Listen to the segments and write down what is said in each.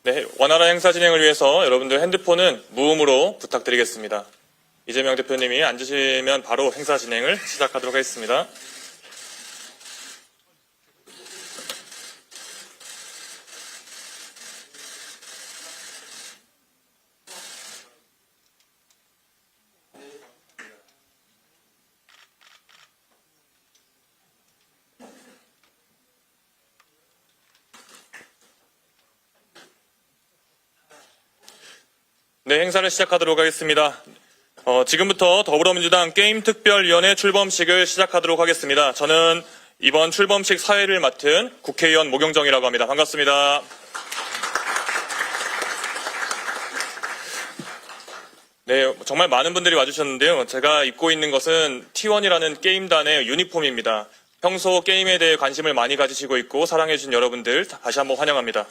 네, 원활한 행사 진행을 위해서 여러분들 핸드폰은 무음으로 부탁드리겠습니다. 이재명 대표님이 앉으시면 바로 행사 진행을 시작하도록 하겠습니다. 네, 행사를 시작하도록 하겠습니다. 지금부터 더불어민주당 게임특별위원회 출범식을 시작하도록 하겠습니다. 저는 이번 출범식 사회를 맡은 국회의원 모경정이라고 합니다. 반갑습니다. 네, 정말 많은 분들이 와주셨는데요. 제가 입고 있는 것은 T1이라는 게임단의 유니폼입니다. 평소 게임에 대해 관심을 많이 가지시고 있고 사랑해주신 여러분들 다시 한번 환영합니다.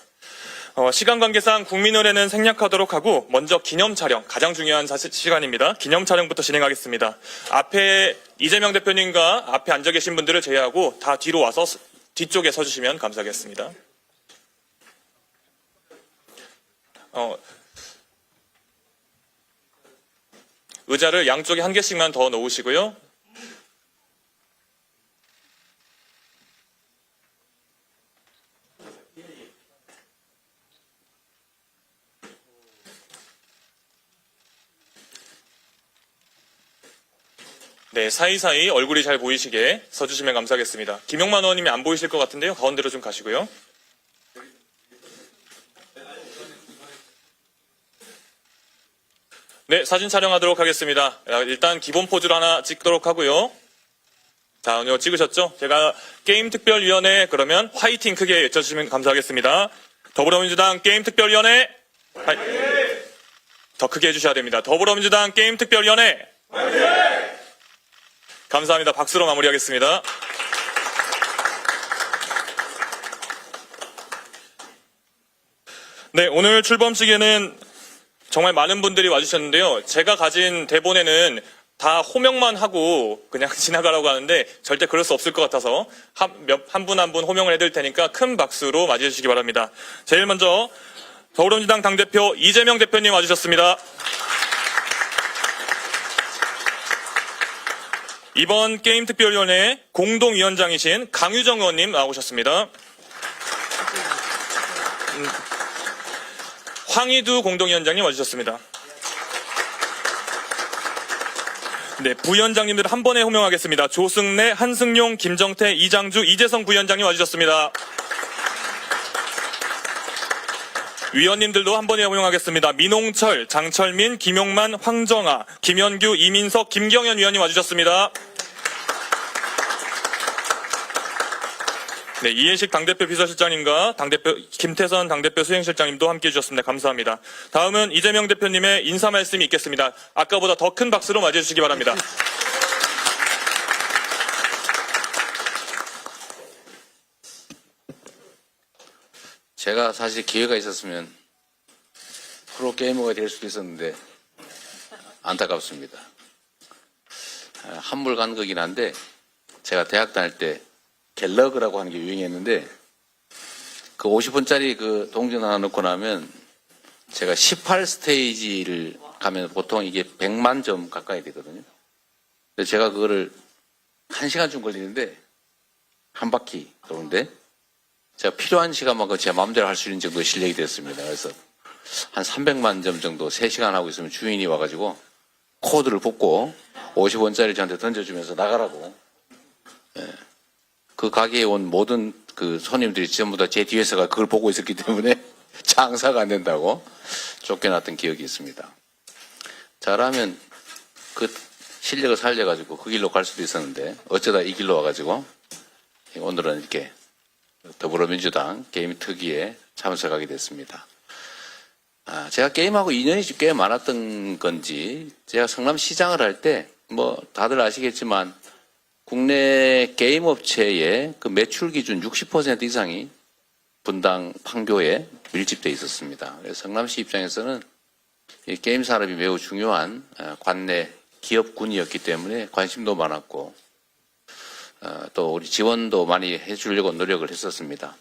시간 관계상 국민의례는 생략하도록 하고 먼저 기념 촬영, 가장 중요한 시간입니다. 기념 촬영부터 진행하겠습니다. 앞에 이재명 대표님과 앞에 앉아 계신 분들을 제외하고 다 뒤로 와서 뒤쪽에 서주시면 감사하겠습니다. 의자를 양쪽에 한 개씩만 더 놓으시고요. 네, 사이사이 얼굴이 잘 보이시게 서주시면 감사하겠습니다. 김용만 의원님이 안 보이실 것 같은데요. 가운데로 좀 가시고요. 네, 사진 촬영하도록 하겠습니다. 일단 기본 포즈를 하나 찍도록 하고요. 자, 오늘 찍으셨죠? 제가 게임특별위원회 그러면 화이팅 크게 외쳐주시면 감사하겠습니다. 더불어민주당 게임특별위원회 더 크게 해주셔야 됩니다. 더불어민주당 게임특별위원회 화이팅! 감사합니다. 박수로 마무리하겠습니다. 네, 오늘 출범식에는 정말 많은 분들이 와주셨는데요. 제가 가진 대본에는 다 호명만 하고 그냥 지나가라고 하는데 절대 그럴 수 없을 것 같아서 한 분 한 분 호명을 해드릴 테니까 큰 박수로 맞이해 주시기 바랍니다. 제일 먼저 더불어민주당 당대표 이재명 대표님 와주셨습니다. 이번 게임특별위원회 공동위원장이신 강유정 의원님 나오셨습니다. 황희두 공동위원장님 와주셨습니다. 네, 부위원장님들 한 번에 호명하겠습니다. 조승래, 한승용, 김정태, 이장주, 이재성 부위원장님 와주셨습니다. 위원님들도 한 번에 호명하겠습니다. 민홍철, 장철민, 김용만, 황정아, 김현규, 이민석, 김경현 위원님 와주셨습니다. 네, 이해식 당대표 비서실장님과 김태선 당대표 수행실장님도 함께해 주셨습니다. 감사합니다. 다음은 이재명 대표님의 인사 말씀이 있겠습니다. 아까보다 더 큰 박수로 맞이해 주시기 바랍니다. 제가 사실 기회가 있었으면 프로게이머가 될 수도 있었는데 안타깝습니다. 한물 간 거긴 한데 제가 대학 다닐 때 갤러그라고 하는 게 유행했는데 그 50분짜리 그 동전 하나 넣고 나면 제가 18스테이지를 가면 보통 이게 100만 점 가까이 되거든요. 근데 제가 그거를 1시간쯤 걸리는데 한 바퀴 도는데 제가 필요한 시간만큼 제 마음대로 할 수 있는 정도의 실력이 됐습니다. 그래서 한 300만 점 정도 3시간 하고 있으면 주인이 와가지고 코드를 뽑고 50원짜리 저한테 던져주면서 나가라고. 예. 그 가게에 온 모든 그 손님들이 전부 다 제 뒤에서가 그걸 보고 있었기 때문에 장사가 안 된다고 쫓겨났던 기억이 있습니다. 잘하면 그 실력을 살려가지고 그 길로 갈 수도 있었는데 어쩌다 이 길로 와가지고 오늘은 이렇게 더불어민주당 게임 특위에 참석하게 됐습니다. 제가 게임하고 인연이 꽤 많았던 건지 제가 성남시장을 할 때 뭐 다들 아시겠지만 국내 게임 업체의 그 매출 기준 60% 이상이 분당 판교에 밀집돼 있었습니다. 그래서 성남시 입장에서는 이 게임 산업이 매우 중요한 관내 기업군이었기 때문에 관심도 많았고 또 우리 지원도 많이 해주려고 노력을 했었습니다.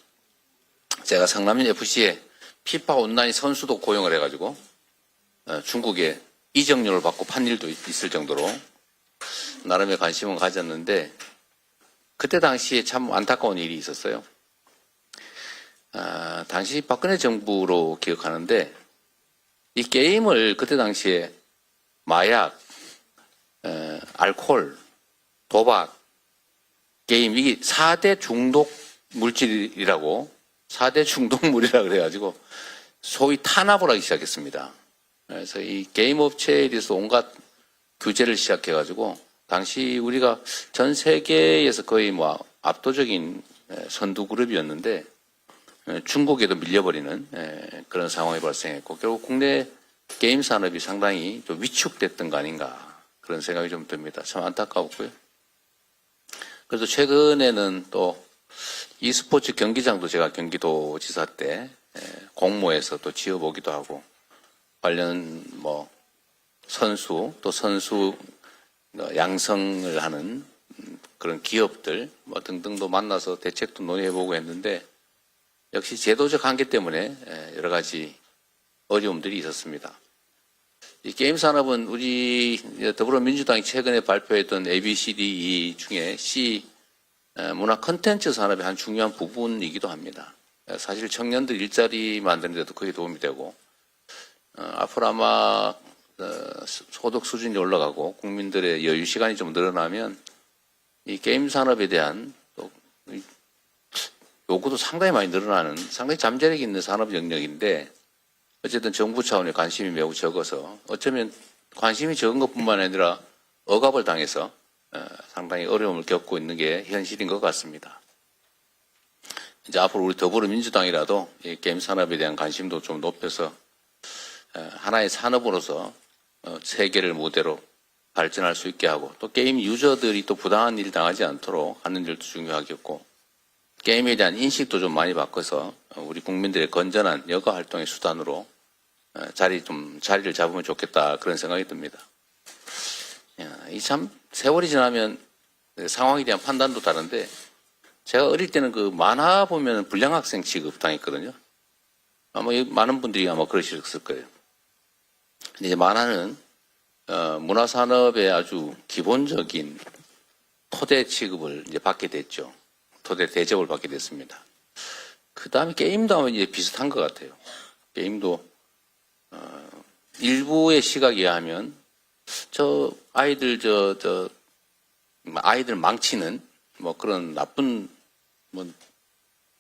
제가 성남FC에 피파 온라인 선수도 고용을 해가지고 중국에 이적료를 받고 판 일도 있을 정도로 나름의 관심은 가졌는데 그때 당시에 참 안타까운 일이 있었어요. 당시 박근혜 정부로 기억하는데 이 게임을 그때 당시에 마약, 알코올, 도박, 게임 이게 4대 중독 물질이라고 4대 중독물이라 그래가지고 소위 탄압을 하기 시작했습니다. 그래서 이 게임 업체에 대해서 온갖 규제를 시작해가지고 당시 우리가 전 세계에서 거의 뭐 압도적인 선두 그룹이었는데 중국에도 밀려버리는 그런 상황이 발생했고 결국 국내 게임 산업이 상당히 좀 위축됐던 거 아닌가 그런 생각이 좀 듭니다. 참 안타까웠고요. 그래서 최근에는 또 e스포츠 경기장도 제가 경기도지사 때 공모해서 또 지어보기도 하고 관련 뭐 선수 또 선수 양성을 하는 그런 기업들 뭐 등등도 만나서 대책도 논의해보고 했는데 역시 제도적 한계 때문에 여러 가지 어려움들이 있었습니다. 이 게임 산업은 우리 더불어민주당이 최근에 발표했던 ABCDE 중에 C 문화 콘텐츠 산업의 한 중요한 부분이기도 합니다. 사실 청년들 일자리 만드는 데도 크게 도움이 되고 앞으로 아마 소득 수준이 올라가고 국민들의 여유 시간이 좀 늘어나면 이 게임 산업에 대한 또 요구도 상당히 많이 늘어나는 상당히 잠재력이 있는 산업 영역인데 어쨌든 정부 차원의 관심이 매우 적어서 어쩌면 관심이 적은 것뿐만 아니라 억압을 당해서 상당히 어려움을 겪고 있는 게 현실인 것 같습니다. 이제 앞으로 우리 더불어민주당이라도 이 게임 산업에 대한 관심도 좀 높여서 하나의 산업으로서 세계를 무대로 발전할 수 있게 하고 또 게임 유저들이 또 부당한 일 당하지 않도록 하는 일도 중요하겠고 게임에 대한 인식도 좀 많이 바꿔서 우리 국민들의 건전한 여가 활동의 수단으로 자리를 잡으면 좋겠다 그런 생각이 듭니다. 이 참 세월이 지나면 상황에 대한 판단도 다른데 제가 어릴 때는 그 만화 보면 불량학생 취급 당했거든요. 아마 많은 분들이 아마 그러셨을 거예요. 근데 이제 만화는 문화산업의 아주 기본적인 토대 취급을 이제 받게 됐죠. 토대 대접을 받게 됐습니다. 그 다음에 게임도 아마 이제 비슷한 것 같아요. 게임도 일부의 시각에 의하면 아이들 망치는 뭐 그런 나쁜 뭐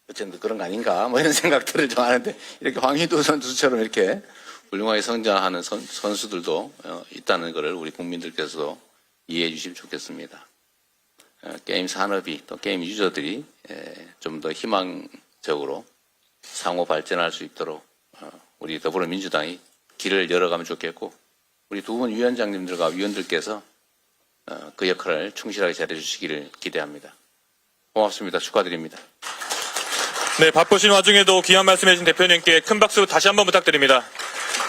어쨌든 그런 거 아닌가 뭐 이런 생각들을 좀 하는데 이렇게 황희도 선수처럼 이렇게 훌륭하게 성장하는 선수들도 있다는 것을 우리 국민들께서 이해해 주시면 좋겠습니다. 게임 산업이 또 게임 유저들이 좀 더 희망적으로 상호 발전할 수 있도록 우리 더불어민주당이 길을 열어가면 좋겠고 우리 두 분 위원장님들과 위원들께서 그 역할을 충실하게 잘해 주시기를 기대합니다. 고맙습니다. 축하드립니다. 네, 바쁘신 와중에도 귀한 말씀해 주신 대표님께 큰 박수 다시 한번 부탁드립니다.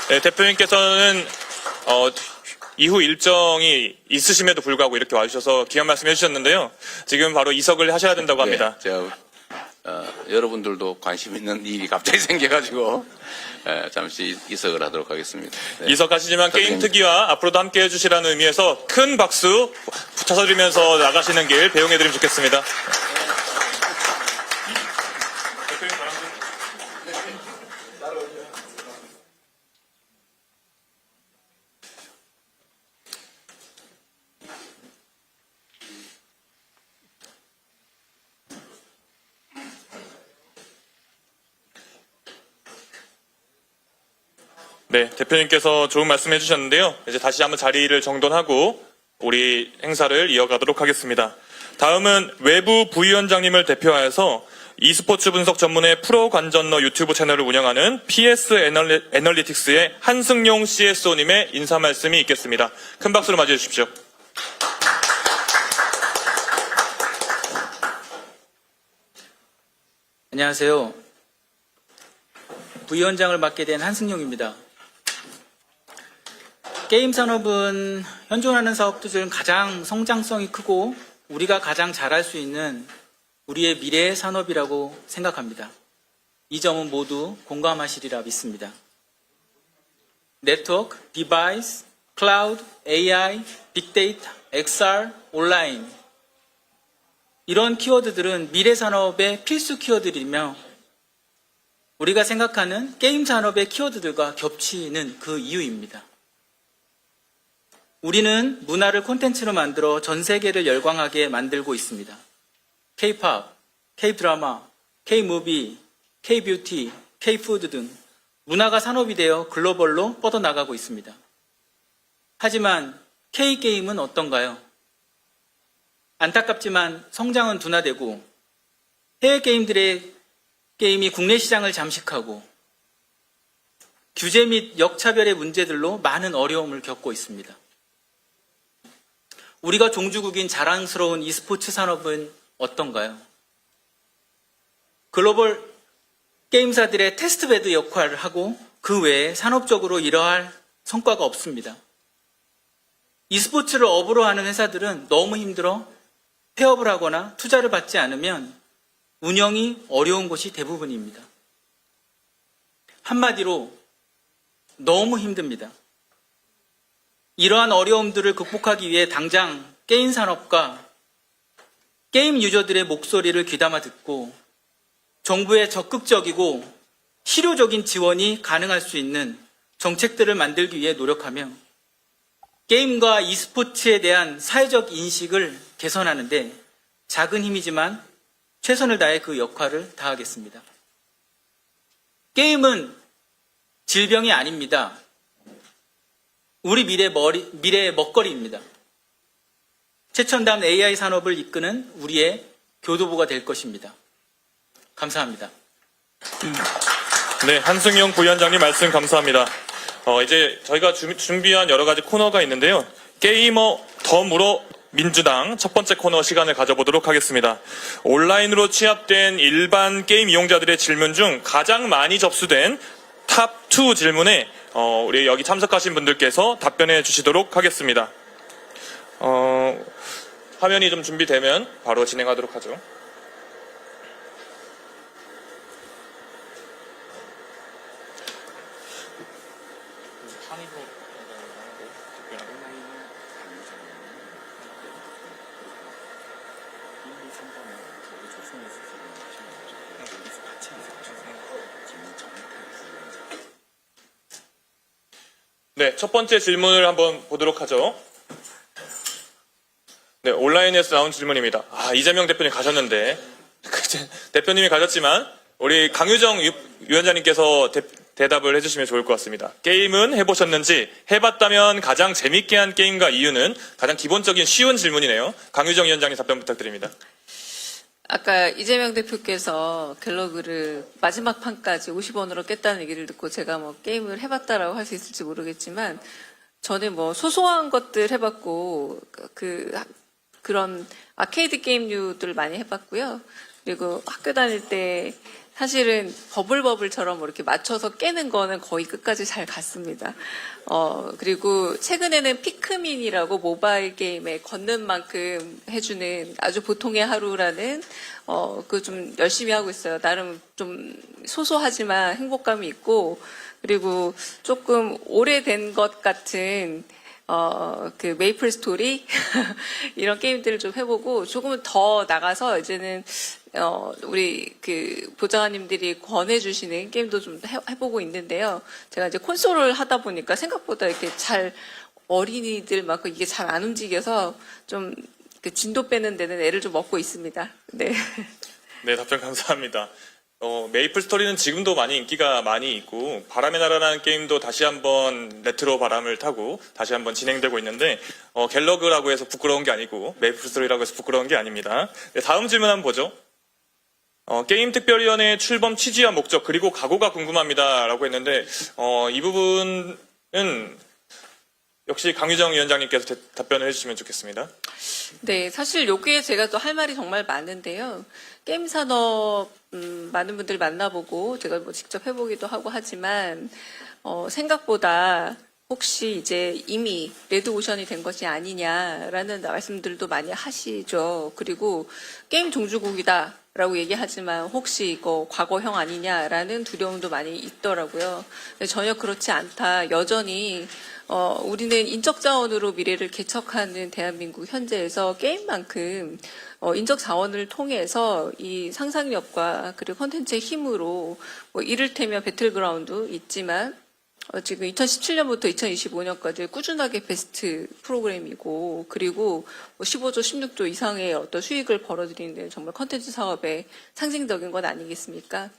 네, 대표님께서는 이후 일정이 있으심에도 불구하고 이렇게 와주셔서 귀한 말씀 해주셨는데요. 지금 바로 이석을 하셔야 된다고 합니다. 네, 제가 여러분들도 관심 있는 일이 갑자기 생겨가지고 잠시 이석을 하도록 하겠습니다. 네. 이석하시지만 게임 특위와 앞으로도 함께 해주시라는 의미에서 큰 박수 붙여드리면서 나가시는 길 배웅해드리면 좋겠습니다. 네, 대표님께서 좋은 말씀 해주셨는데요. 이제 다시 한번 자리를 정돈하고 우리 행사를 이어가도록 하겠습니다. 다음은 외부 부위원장님을 대표하여서 e스포츠 분석 전문의 프로 관전러 유튜브 채널을 운영하는 PS 애널리틱스의 한승용 CSO님의 인사 말씀이 있겠습니다. 큰 박수로 맞이해 주십시오. 안녕하세요. 부위원장을 맡게 된 한승용입니다. 게임 산업은 현존하는 사업들 중 가장 성장성이 크고 우리가 가장 잘할 수 있는 우리의 미래의 산업이라고 생각합니다. 이 점은 모두 공감하시리라 믿습니다. 네트워크, 디바이스, 클라우드, AI, 빅데이터, XR, 온라인 이런 키워드들은 미래 산업의 필수 키워드이며 우리가 생각하는 게임 산업의 키워드들과 겹치는 그 이유입니다. 우리는 문화를 콘텐츠로 만들어 전 세계를 열광하게 만들고 있습니다. K-팝, K-드라마, K-무비, K-뷰티, K-푸드 등 문화가 산업이 되어 글로벌로 뻗어나가고 있습니다. 하지만 K-게임은 어떤가요? 안타깝지만 성장은 둔화되고 해외 게임이 국내 시장을 잠식하고 규제 및 역차별의 문제들로 많은 어려움을 겪고 있습니다. 우리가 종주국인 자랑스러운 e스포츠 산업은 어떤가요? 글로벌 게임사들의 테스트베드 역할을 하고 그 외에 산업적으로 이러할 성과가 없습니다. e스포츠를 업으로 하는 회사들은 너무 힘들어 폐업을 하거나 투자를 받지 않으면 운영이 어려운 곳이 대부분입니다. 한마디로 너무 힘듭니다. 이러한 어려움들을 극복하기 위해 당장 게임 산업과 게임 유저들의 목소리를 귀담아 듣고 정부의 적극적이고 실효적인 지원이 가능할 수 있는 정책들을 만들기 위해 노력하며 게임과 e스포츠에 대한 사회적 인식을 개선하는 데 작은 힘이지만 최선을 다해 그 역할을 다하겠습니다. 게임은 질병이 아닙니다. 우리 미래의 먹거리입니다. 최첨단 AI 산업을 이끄는 우리의 교두보가 될 것입니다. 감사합니다. 네, 한승용 부위원장님 말씀 감사합니다. 이제 저희가 준비한 여러 가지 코너가 있는데요. 게이머 더 물어 민주당 첫 번째 코너 시간을 가져보도록 하겠습니다. 온라인으로 취합된 일반 게임 이용자들의 질문 중 가장 많이 접수된 탑2 질문에 우리 여기 참석하신 분들께서 답변해 주시도록 하겠습니다. 화면이 좀 준비되면 바로 진행하도록 하죠. 네, 첫 번째 질문을 한번 보도록 하죠. 네, 온라인에서 나온 질문입니다. 이재명 대표님 가셨는데, 대표님이 가셨지만, 우리 강유정 위원장님께서 대답을 해주시면 좋을 것 같습니다. 게임은 해보셨는지, 해봤다면 가장 재밌게 한 게임과 이유는 가장 기본적인 쉬운 질문이네요. 강유정 위원장님 답변 부탁드립니다. 아까 이재명 대표께서 갤러그를 마지막 판까지 50원으로 깼다는 얘기를 듣고 제가 뭐 게임을 해봤다라고 할 수 있을지 모르겠지만 저는 뭐 소소한 것들 해봤고 그런 아케이드 게임류들 많이 해봤고요. 그리고 학교 다닐 때 사실은 버블버블처럼 이렇게 맞춰서 깨는 거는 거의 끝까지 잘 갔습니다. 그리고 최근에는 피크민이라고 모바일 게임에 걷는 만큼 해주는 아주 보통의 하루라는, 그거 좀 열심히 하고 있어요. 나름 좀 소소하지만 행복감이 있고, 그리고 조금 오래된 것 같은, 그 메이플 스토리 이런 게임들을 좀 해보고 조금은 더 나가서 이제는 우리 그 보좌관님들이 권해주시는 게임도 좀 해보고 있는데요. 제가 이제 콘솔을 하다 보니까 생각보다 이렇게 잘 어린이들만큼 이게 잘 안 움직여서 좀 그 진도 빼는 데는 애를 좀 먹고 있습니다. 네. 네, 답변 감사합니다. 메이플 스토리는 지금도 많이 인기가 많이 있고 바람의 나라라는 게임도 다시 한번 레트로 바람을 타고 다시 한번 진행되고 있는데 갤러그라고 해서 부끄러운 게 아니고 메이플 스토리라고 해서 부끄러운 게 아닙니다. 네, 다음 질문 한번 보죠. 게임특별위원회의 출범 취지와 목적 그리고 각오가 궁금합니다 라고 했는데 이 부분은 역시 강유정 위원장님께서 답변을 해주시면 좋겠습니다. 네, 사실 여기에 제가 또 할 말이 정말 많은데요. 게임 산업 많은 분들 만나보고 제가 뭐 직접 해보기도 하고 하지만 생각보다 혹시 이제 이미 레드오션이 된 것이 아니냐라는 말씀들도 많이 하시죠. 그리고 게임 종주국이다. 라고 얘기하지만 혹시 이거 과거형 아니냐라는 두려움도 많이 있더라고요. 근데 전혀 그렇지 않다. 여전히 우리는 인적 자원으로 미래를 개척하는 대한민국 현재에서 게임만큼 인적 자원을 통해서 이 상상력과 그리고 콘텐츠의 힘으로 뭐 이를테면 배틀그라운드 있지만 지금 2017년부터 2025년까지 꾸준하게 베스트 프로그램이고 그리고 15조, 16조 이상의 어떤 수익을 벌어들이는 정말 컨텐츠 사업의 상징적인 건 아니겠습니까?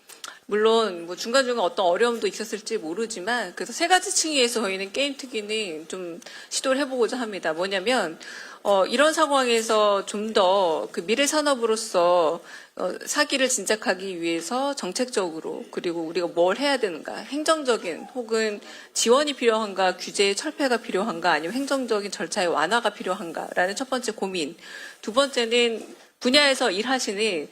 물론 뭐 중간중간 어떤 어려움도 있었을지 모르지만 그래서 세 가지 층위에서 저희는 게임 특기는 좀 시도를 해보고자 합니다. 뭐냐면 이런 상황에서 좀 더 그 미래 산업으로서 사기를 진작하기 위해서 정책적으로 그리고 우리가 뭘 해야 되는가 행정적인 혹은 지원이 필요한가 규제의 철폐가 필요한가 아니면 행정적인 절차의 완화가 필요한가라는 첫 번째 고민. 두 번째는 분야에서 일하시는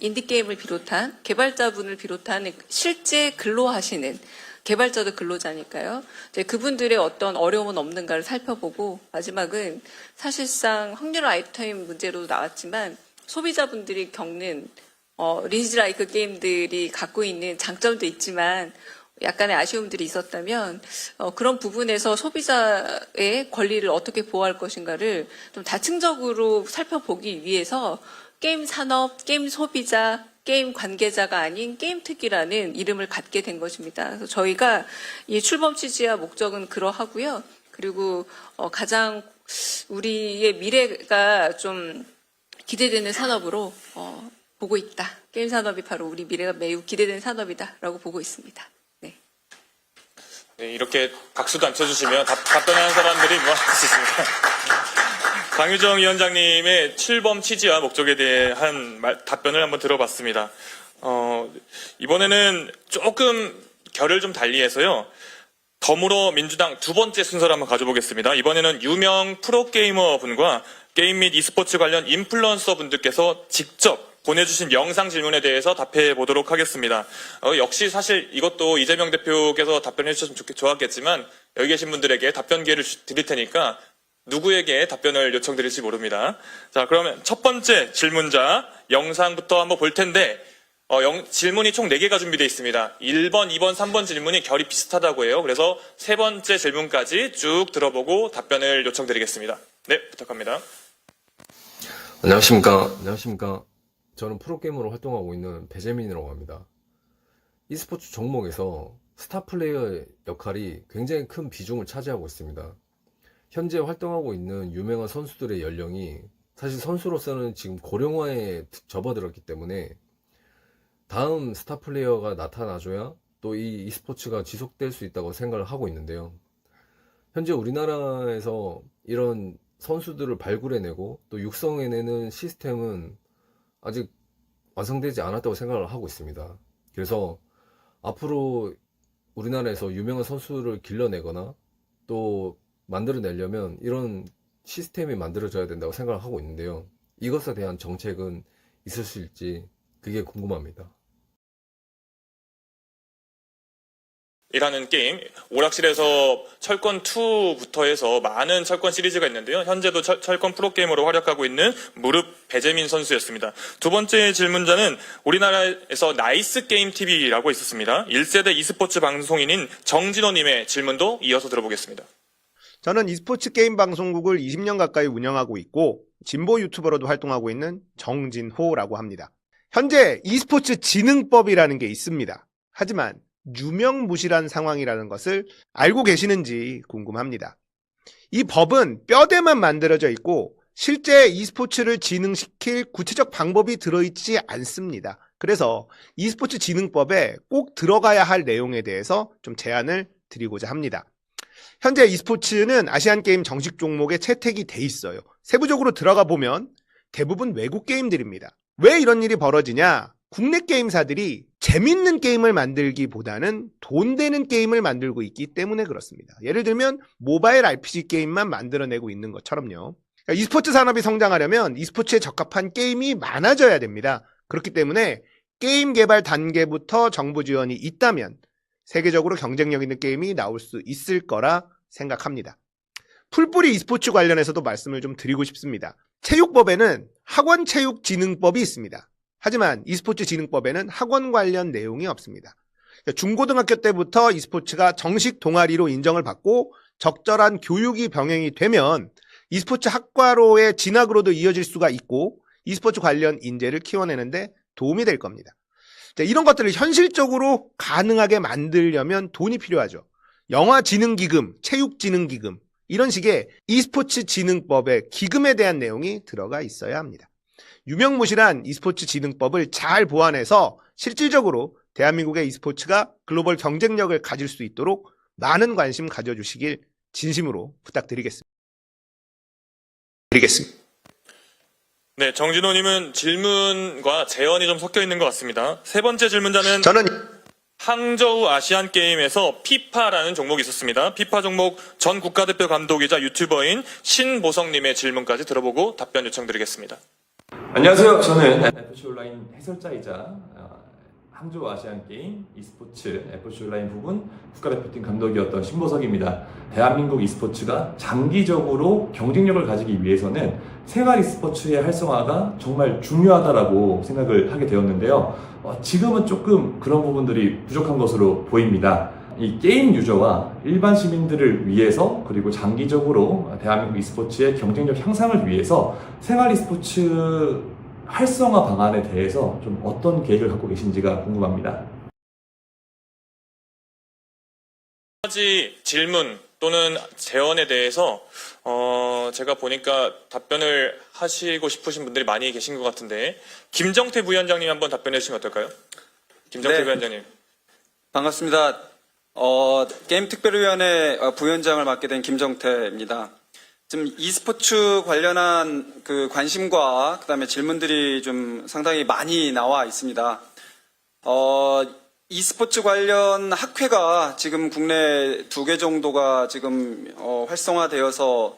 인디게임을 비롯한 개발자분을 비롯한 실제 근로하시는 개발자도 근로자니까요. 이제 그분들의 어떤 어려움은 없는가를 살펴보고 마지막은 사실상 확률 아이템 문제로도 나왔지만 소비자분들이 겪는 리니지라이크 게임들이 갖고 있는 장점도 있지만 약간의 아쉬움들이 있었다면 그런 부분에서 소비자의 권리를 어떻게 보호할 것인가를 좀 다층적으로 살펴보기 위해서 게임 산업, 게임 소비자, 게임 관계자가 아닌 게임 특기라는 이름을 갖게 된 것입니다. 그래서 저희가 이 출범 취지와 목적은 그러하고요. 그리고 가장 우리의 미래가 좀 기대되는 산업으로 보고 있다. 게임 산업이 바로 우리 미래가 매우 기대되는 산업이다라고 보고 있습니다. 네. 네, 이렇게 박수도 안 쳐주시면 답변하는 사람들이 무한하겠습니다. 강유정 위원장님의 출범 취지와 목적에 대한 답변을 한번 들어봤습니다. 이번에는 조금 결을 좀 달리해서요. 더불어민주당 두 번째 순서를 한번 가져보겠습니다. 이번에는 유명 프로게이머 분과 게임 및 e스포츠 관련 인플루언서 분들께서 직접 보내주신 영상 질문에 대해서 답해 보도록 하겠습니다. 역시 사실 이것도 이재명 대표께서 답변해 주셨으면 좋았겠지만 여기 계신 분들에게 답변 기회를 드릴 테니까 누구에게 답변을 요청드릴지 모릅니다. 자, 그러면 첫 번째 질문자 영상부터 한번 볼 텐데 질문이 총 4개가 준비되어 있습니다. 1번, 2번, 3번 질문이 결이 비슷하다고 해요. 그래서 세 번째 질문까지 쭉 들어보고 답변을 요청드리겠습니다. 네, 부탁합니다. 안녕하십니까. 저는 프로게이머로 활동하고 있는 배재민이라고 합니다. e스포츠 종목에서 스타 플레이어의 역할이 굉장히 큰 비중을 차지하고 있습니다. 현재 활동하고 있는 유명한 선수들의 연령이 사실 선수로서는 지금 고령화에 접어들었기 때문에 다음 스타 플레이어가 나타나줘야 또 이 e스포츠가 지속될 수 있다고 생각을 하고 있는데요. 현재 우리나라에서 이런 선수들을 발굴해내고 또 육성해내는 시스템은 아직 완성되지 않았다고 생각을 하고 있습니다. 그래서 앞으로 우리나라에서 유명한 선수를 길러내거나 또 만들어내려면 이런 시스템이 만들어져야 된다고 생각을 하고 있는데요. 이것에 대한 정책은 있을 수 있을지 그게 궁금합니다. 이라는 게임, 오락실에서 철권2부터 해서 많은 철권 시리즈가 있는데요. 현재도 철권 프로게이머로 활약하고 있는 무릎 배재민 선수였습니다. 두 번째 질문자는 우리나라에서 나이스 게임 TV라고 있었습니다. 1세대 e스포츠 방송인인 정진호님의 질문도 이어서 들어보겠습니다. 저는 e스포츠 게임 방송국을 20년 가까이 운영하고 있고 진보 유튜버로도 활동하고 있는 정진호라고 합니다. 현재 e스포츠 진흥법이라는 게 있습니다. 하지만 유명무실한 상황이라는 것을 알고 계시는지 궁금합니다. 이 법은 뼈대만 만들어져 있고 실제 e스포츠를 진흥시킬 구체적 방법이 들어있지 않습니다. 그래서 e스포츠 진흥법에 꼭 들어가야 할 내용에 대해서 좀 제안을 드리고자 합니다. 현재 e스포츠는 아시안게임 정식 종목에 채택이 돼 있어요. 세부적으로 들어가 보면 대부분 외국 게임들입니다. 왜 이런 일이 벌어지냐? 국내 게임사들이 재밌는 게임을 만들기보다는 돈 되는 게임을 만들고 있기 때문에 그렇습니다. 예를 들면 모바일 RPG 게임만 만들어내고 있는 것처럼요. 그러니까 e스포츠 산업이 성장하려면 e스포츠에 적합한 게임이 많아져야 됩니다. 그렇기 때문에 게임 개발 단계부터 정부 지원이 있다면 세계적으로 경쟁력 있는 게임이 나올 수 있을 거라 생각합니다. 풀뿌리 e스포츠 관련해서도 말씀을 좀 드리고 싶습니다. 체육법에는 학원체육진흥법이 있습니다. 하지만 e스포츠 진흥법에는 학원 관련 내용이 없습니다. 중고등학교 때부터 e스포츠가 정식 동아리로 인정을 받고 적절한 교육이 병행이 되면 e스포츠 학과로의 진학으로도 이어질 수가 있고 e스포츠 관련 인재를 키워내는데 도움이 될 겁니다. 이런 것들을 현실적으로 가능하게 만들려면 돈이 필요하죠. 영화진흥기금, 체육진흥기금 이런 식의 e스포츠 진흥법에 기금에 대한 내용이 들어가 있어야 합니다. 유명무실한 e스포츠 진흥법을 잘 보완해서 실질적으로 대한민국의 e스포츠가 글로벌 경쟁력을 가질 수 있도록 많은 관심 가져주시길 진심으로 부탁드리겠습니다. 네, 정진호님은 질문과 재언이 좀 섞여 있는 것 같습니다. 세 번째 질문자는 저는 항저우 아시안 게임에서 피파라는 종목이 있었습니다. 피파 종목 전 국가대표 감독이자 유튜버인 신보성님의 질문까지 들어보고 답변 요청드리겠습니다. 안녕하세요. 저는 FC 온라인 해설자이자 항저우 아시안게임 e스포츠 FC 온라인 부분 국가대표팀 감독이었던 신보석입니다. 대한민국 e스포츠가 장기적으로 경쟁력을 가지기 위해서는 생활 e스포츠의 활성화가 정말 중요하다고 생각을 하게 되었는데요. 지금은 조금 그런 부분들이 부족한 것으로 보입니다. 이 게임 유저와 일반 시민들을 위해서 그리고 장기적으로 대한민국 e스포츠의 경쟁력 향상을 위해서 생활 e스포츠 활성화 방안에 대해서 좀 어떤 계획을 갖고 계신지가 궁금합니다. 한 가지 질문 또는 재언에 대해서 제가 보니까 답변을 하시고 싶으신 분들이 많이 계신 것 같은데 김정태 부위원장님 한번 답변해 주시면 어떨까요? 김정태 네. 부위원장님. 반갑습니다. 게임특별위원회 부위원장을 맡게 된 김정태입니다. 지금 e스포츠 관련한 그 관심과 그다음에 질문들이 좀 상당히 많이 나와 있습니다. e스포츠 관련 학회가 지금 국내 2개 정도가 지금 활성화되어서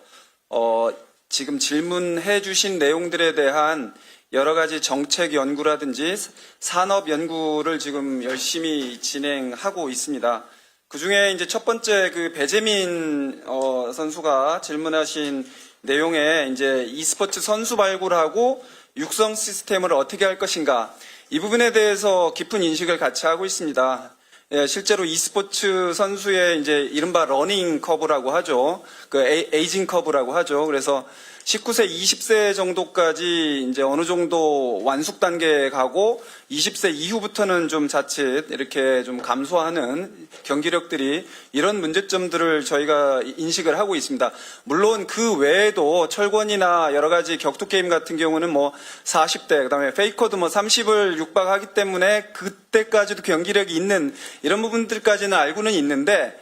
지금 질문해 주신 내용들에 대한 여러 가지 정책 연구라든지 산업 연구를 지금 열심히 진행하고 있습니다. 그 중에 이제 첫 번째 그 배재민 선수가 질문하신 내용에 이제 e스포츠 선수 발굴하고 육성 시스템을 어떻게 할 것인가 이 부분에 대해서 깊은 인식을 같이 하고 있습니다. 예, 실제로 e스포츠 선수의 이제 이른바 러닝 커브라고 하죠. 그 에이징 커브라고 하죠. 그래서 19세, 20세 정도까지 이제 어느 정도 완숙 단계에 가고 20세 이후부터는 좀 자칫 이렇게 좀 감소하는 경기력들이 이런 문제점들을 저희가 인식을 하고 있습니다. 물론 그 외에도 철권이나 여러 가지 격투 게임 같은 경우는 뭐 40대, 그다음에 페이커도 뭐 30을 육박하기 때문에 그때까지도 경기력이 있는 이런 부분들까지는 알고는 있는데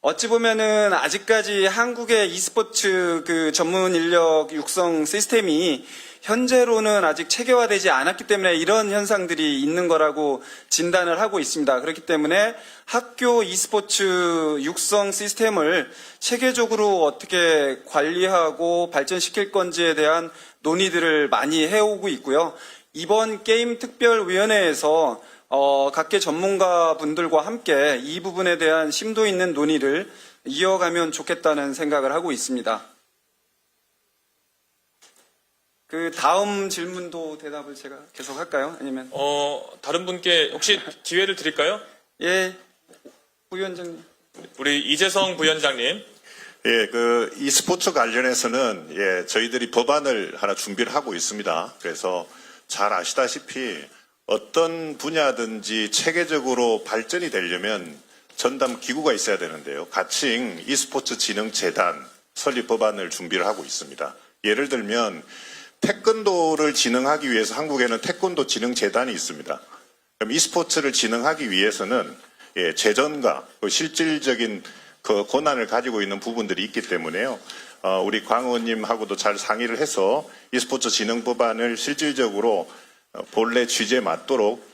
어찌 보면은 아직까지 한국의 e스포츠 그 전문 인력 육성 시스템이 현재로는 아직 체계화되지 않았기 때문에 이런 현상들이 있는 거라고 진단을 하고 있습니다. 그렇기 때문에 학교 e스포츠 육성 시스템을 체계적으로 어떻게 관리하고 발전시킬 건지에 대한 논의들을 많이 해오고 있고요. 이번 게임 특별위원회에서 각계 전문가 분들과 함께 이 부분에 대한 심도 있는 논의를 이어가면 좋겠다는 생각을 하고 있습니다. 그 다음 질문도 대답을 제가 계속 할까요? 아니면 다른 분께 혹시 기회를 드릴까요? 예, 부위원장님. 우리 이재성 부위원장님. 예, 그 e스포츠 관련해서는 예, 저희들이 법안을 하나 준비를 하고 있습니다. 그래서 잘 아시다시피 어떤 분야든지 체계적으로 발전이 되려면 전담 기구가 있어야 되는데요. 가칭 e스포츠 진흥재단 설립 법안을 준비를 하고 있습니다. 예를 들면 태권도를 진흥하기 위해서 한국에는 태권도 진흥재단이 있습니다. 그럼 e스포츠를 진흥하기 위해서는 예, 재전과 실질적인 그 권한을 가지고 있는 부분들이 있기 때문에요. 우리 광 의원님하고도 잘 상의를 해서 e스포츠 진흥 법안을 실질적으로 본래 취지에 맞도록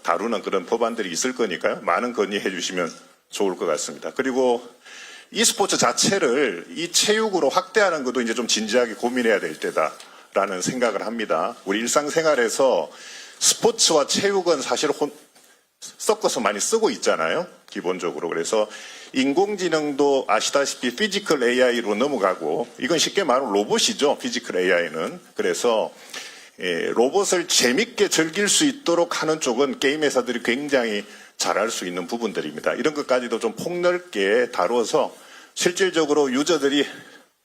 다루는 그런 법안들이 있을 거니까요. 많은 건의해 주시면 좋을 것 같습니다. 그리고 e스포츠 자체를 이 체육으로 확대하는 것도 이제 좀 진지하게 고민해야 될 때다라는 생각을 합니다. 우리 일상생활에서 스포츠와 체육은 사실 섞어서 많이 쓰고 있잖아요. 기본적으로. 그래서 인공지능도 아시다시피 피지컬 AI로 넘어가고 이건 쉽게 말하면 로봇이죠. 피지컬 AI는. 그래서 로봇을 재밌게 즐길 수 있도록 하는 쪽은 게임 회사들이 굉장히 잘할 수 있는 부분들입니다. 이런 것까지도 좀 폭넓게 다루어서 실질적으로 유저들이,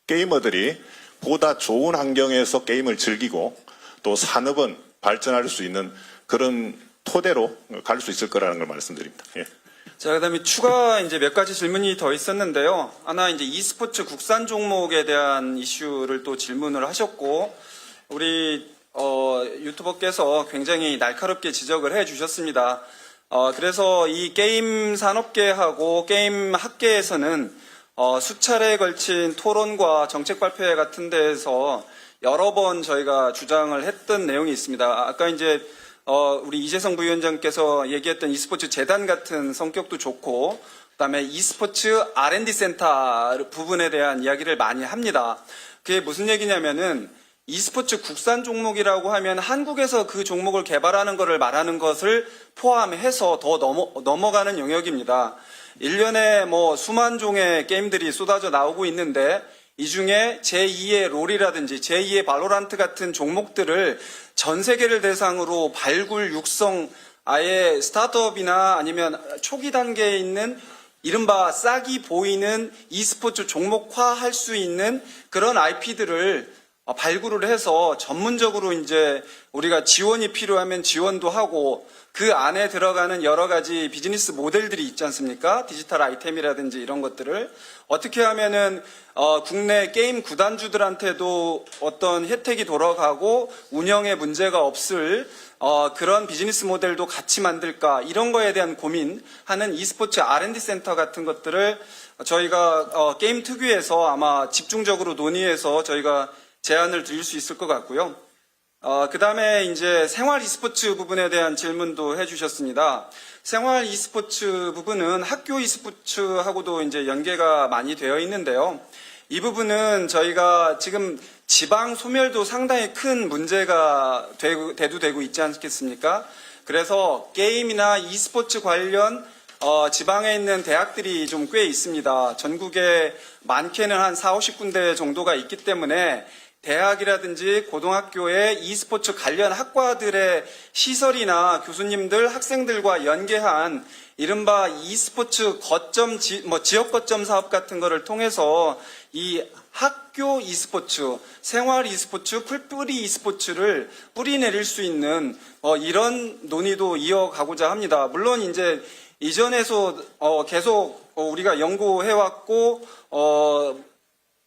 게이머들이 보다 좋은 환경에서 게임을 즐기고 또 산업은 발전할 수 있는 그런 토대로 갈 수 있을 거라는 걸 말씀드립니다. 예. 자, 그다음에 추가 이제 몇 가지 질문이 더 있었는데요. 하나 이제 e스포츠 국산 종목에 대한 이슈를 또 질문을 하셨고, 우리 유튜버께서 굉장히 날카롭게 지적을 해주셨습니다. 그래서 이 게임 산업계하고 게임 학계에서는 수차례에 걸친 토론과 정책 발표회 같은 데에서 여러 번 저희가 주장을 했던 내용이 있습니다. 아까 이제 우리 이재성 부위원장께서 얘기했던 e스포츠 재단 같은 성격도 좋고, 그다음에 e스포츠 R&D 센터 부분에 대한 이야기를 많이 합니다. 그게 무슨 얘기냐면은 e스포츠 국산 종목이라고 하면 한국에서 그 종목을 개발하는 것을 말하는 것을 포함해서 더 넘어가는 영역입니다. 1년에 뭐 수만 종의 게임들이 쏟아져 나오고 있는데, 이 중에 제2의 롤이라든지 제2의 발로란트 같은 종목들을 전 세계를 대상으로 발굴, 육성, 아예 스타트업이나 아니면 초기 단계에 있는 이른바 싹이 보이는 e스포츠 종목화할 수 있는 그런 IP들을 발굴을 해서 전문적으로 이제 우리가 지원이 필요하면 지원도 하고, 그 안에 들어가는 여러 가지 비즈니스 모델들이 있지 않습니까? 디지털 아이템이라든지 이런 것들을 어떻게 하면은 국내 게임 구단주들한테도 어떤 혜택이 돌아가고 운영에 문제가 없을 그런 비즈니스 모델도 같이 만들까, 이런 거에 대한 고민하는 e스포츠 R&D 센터 같은 것들을 저희가 게임 특위에서 아마 집중적으로 논의해서 저희가 제안을 드릴 수 있을 것 같고요. 그 다음에 이제 생활 e스포츠 부분에 대한 질문도 해주셨습니다. 생활 e스포츠 부분은 학교 e스포츠하고도 이제 연계가 많이 되어 있는데요. 이 부분은 저희가 지금 지방 소멸도 상당히 큰 문제가 대두되고 있지 않겠습니까? 그래서 게임이나 e스포츠 관련 지방에 있는 대학들이 좀 꽤 있습니다. 전국에 많게는 한 4, 50군데 정도가 있기 때문에 대학이라든지 고등학교의 e스포츠 관련 학과들의 시설이나 교수님들, 학생들과 연계한 이른바 e스포츠 거점, 지역 거점 사업 같은 거를 통해서 이 학교 e스포츠, 생활 e스포츠, 풀뿌리 e스포츠를 뿌리 내릴 수 있는 이런 논의도 이어가고자 합니다. 물론 이제 이전에서 계속 우리가 연구해왔고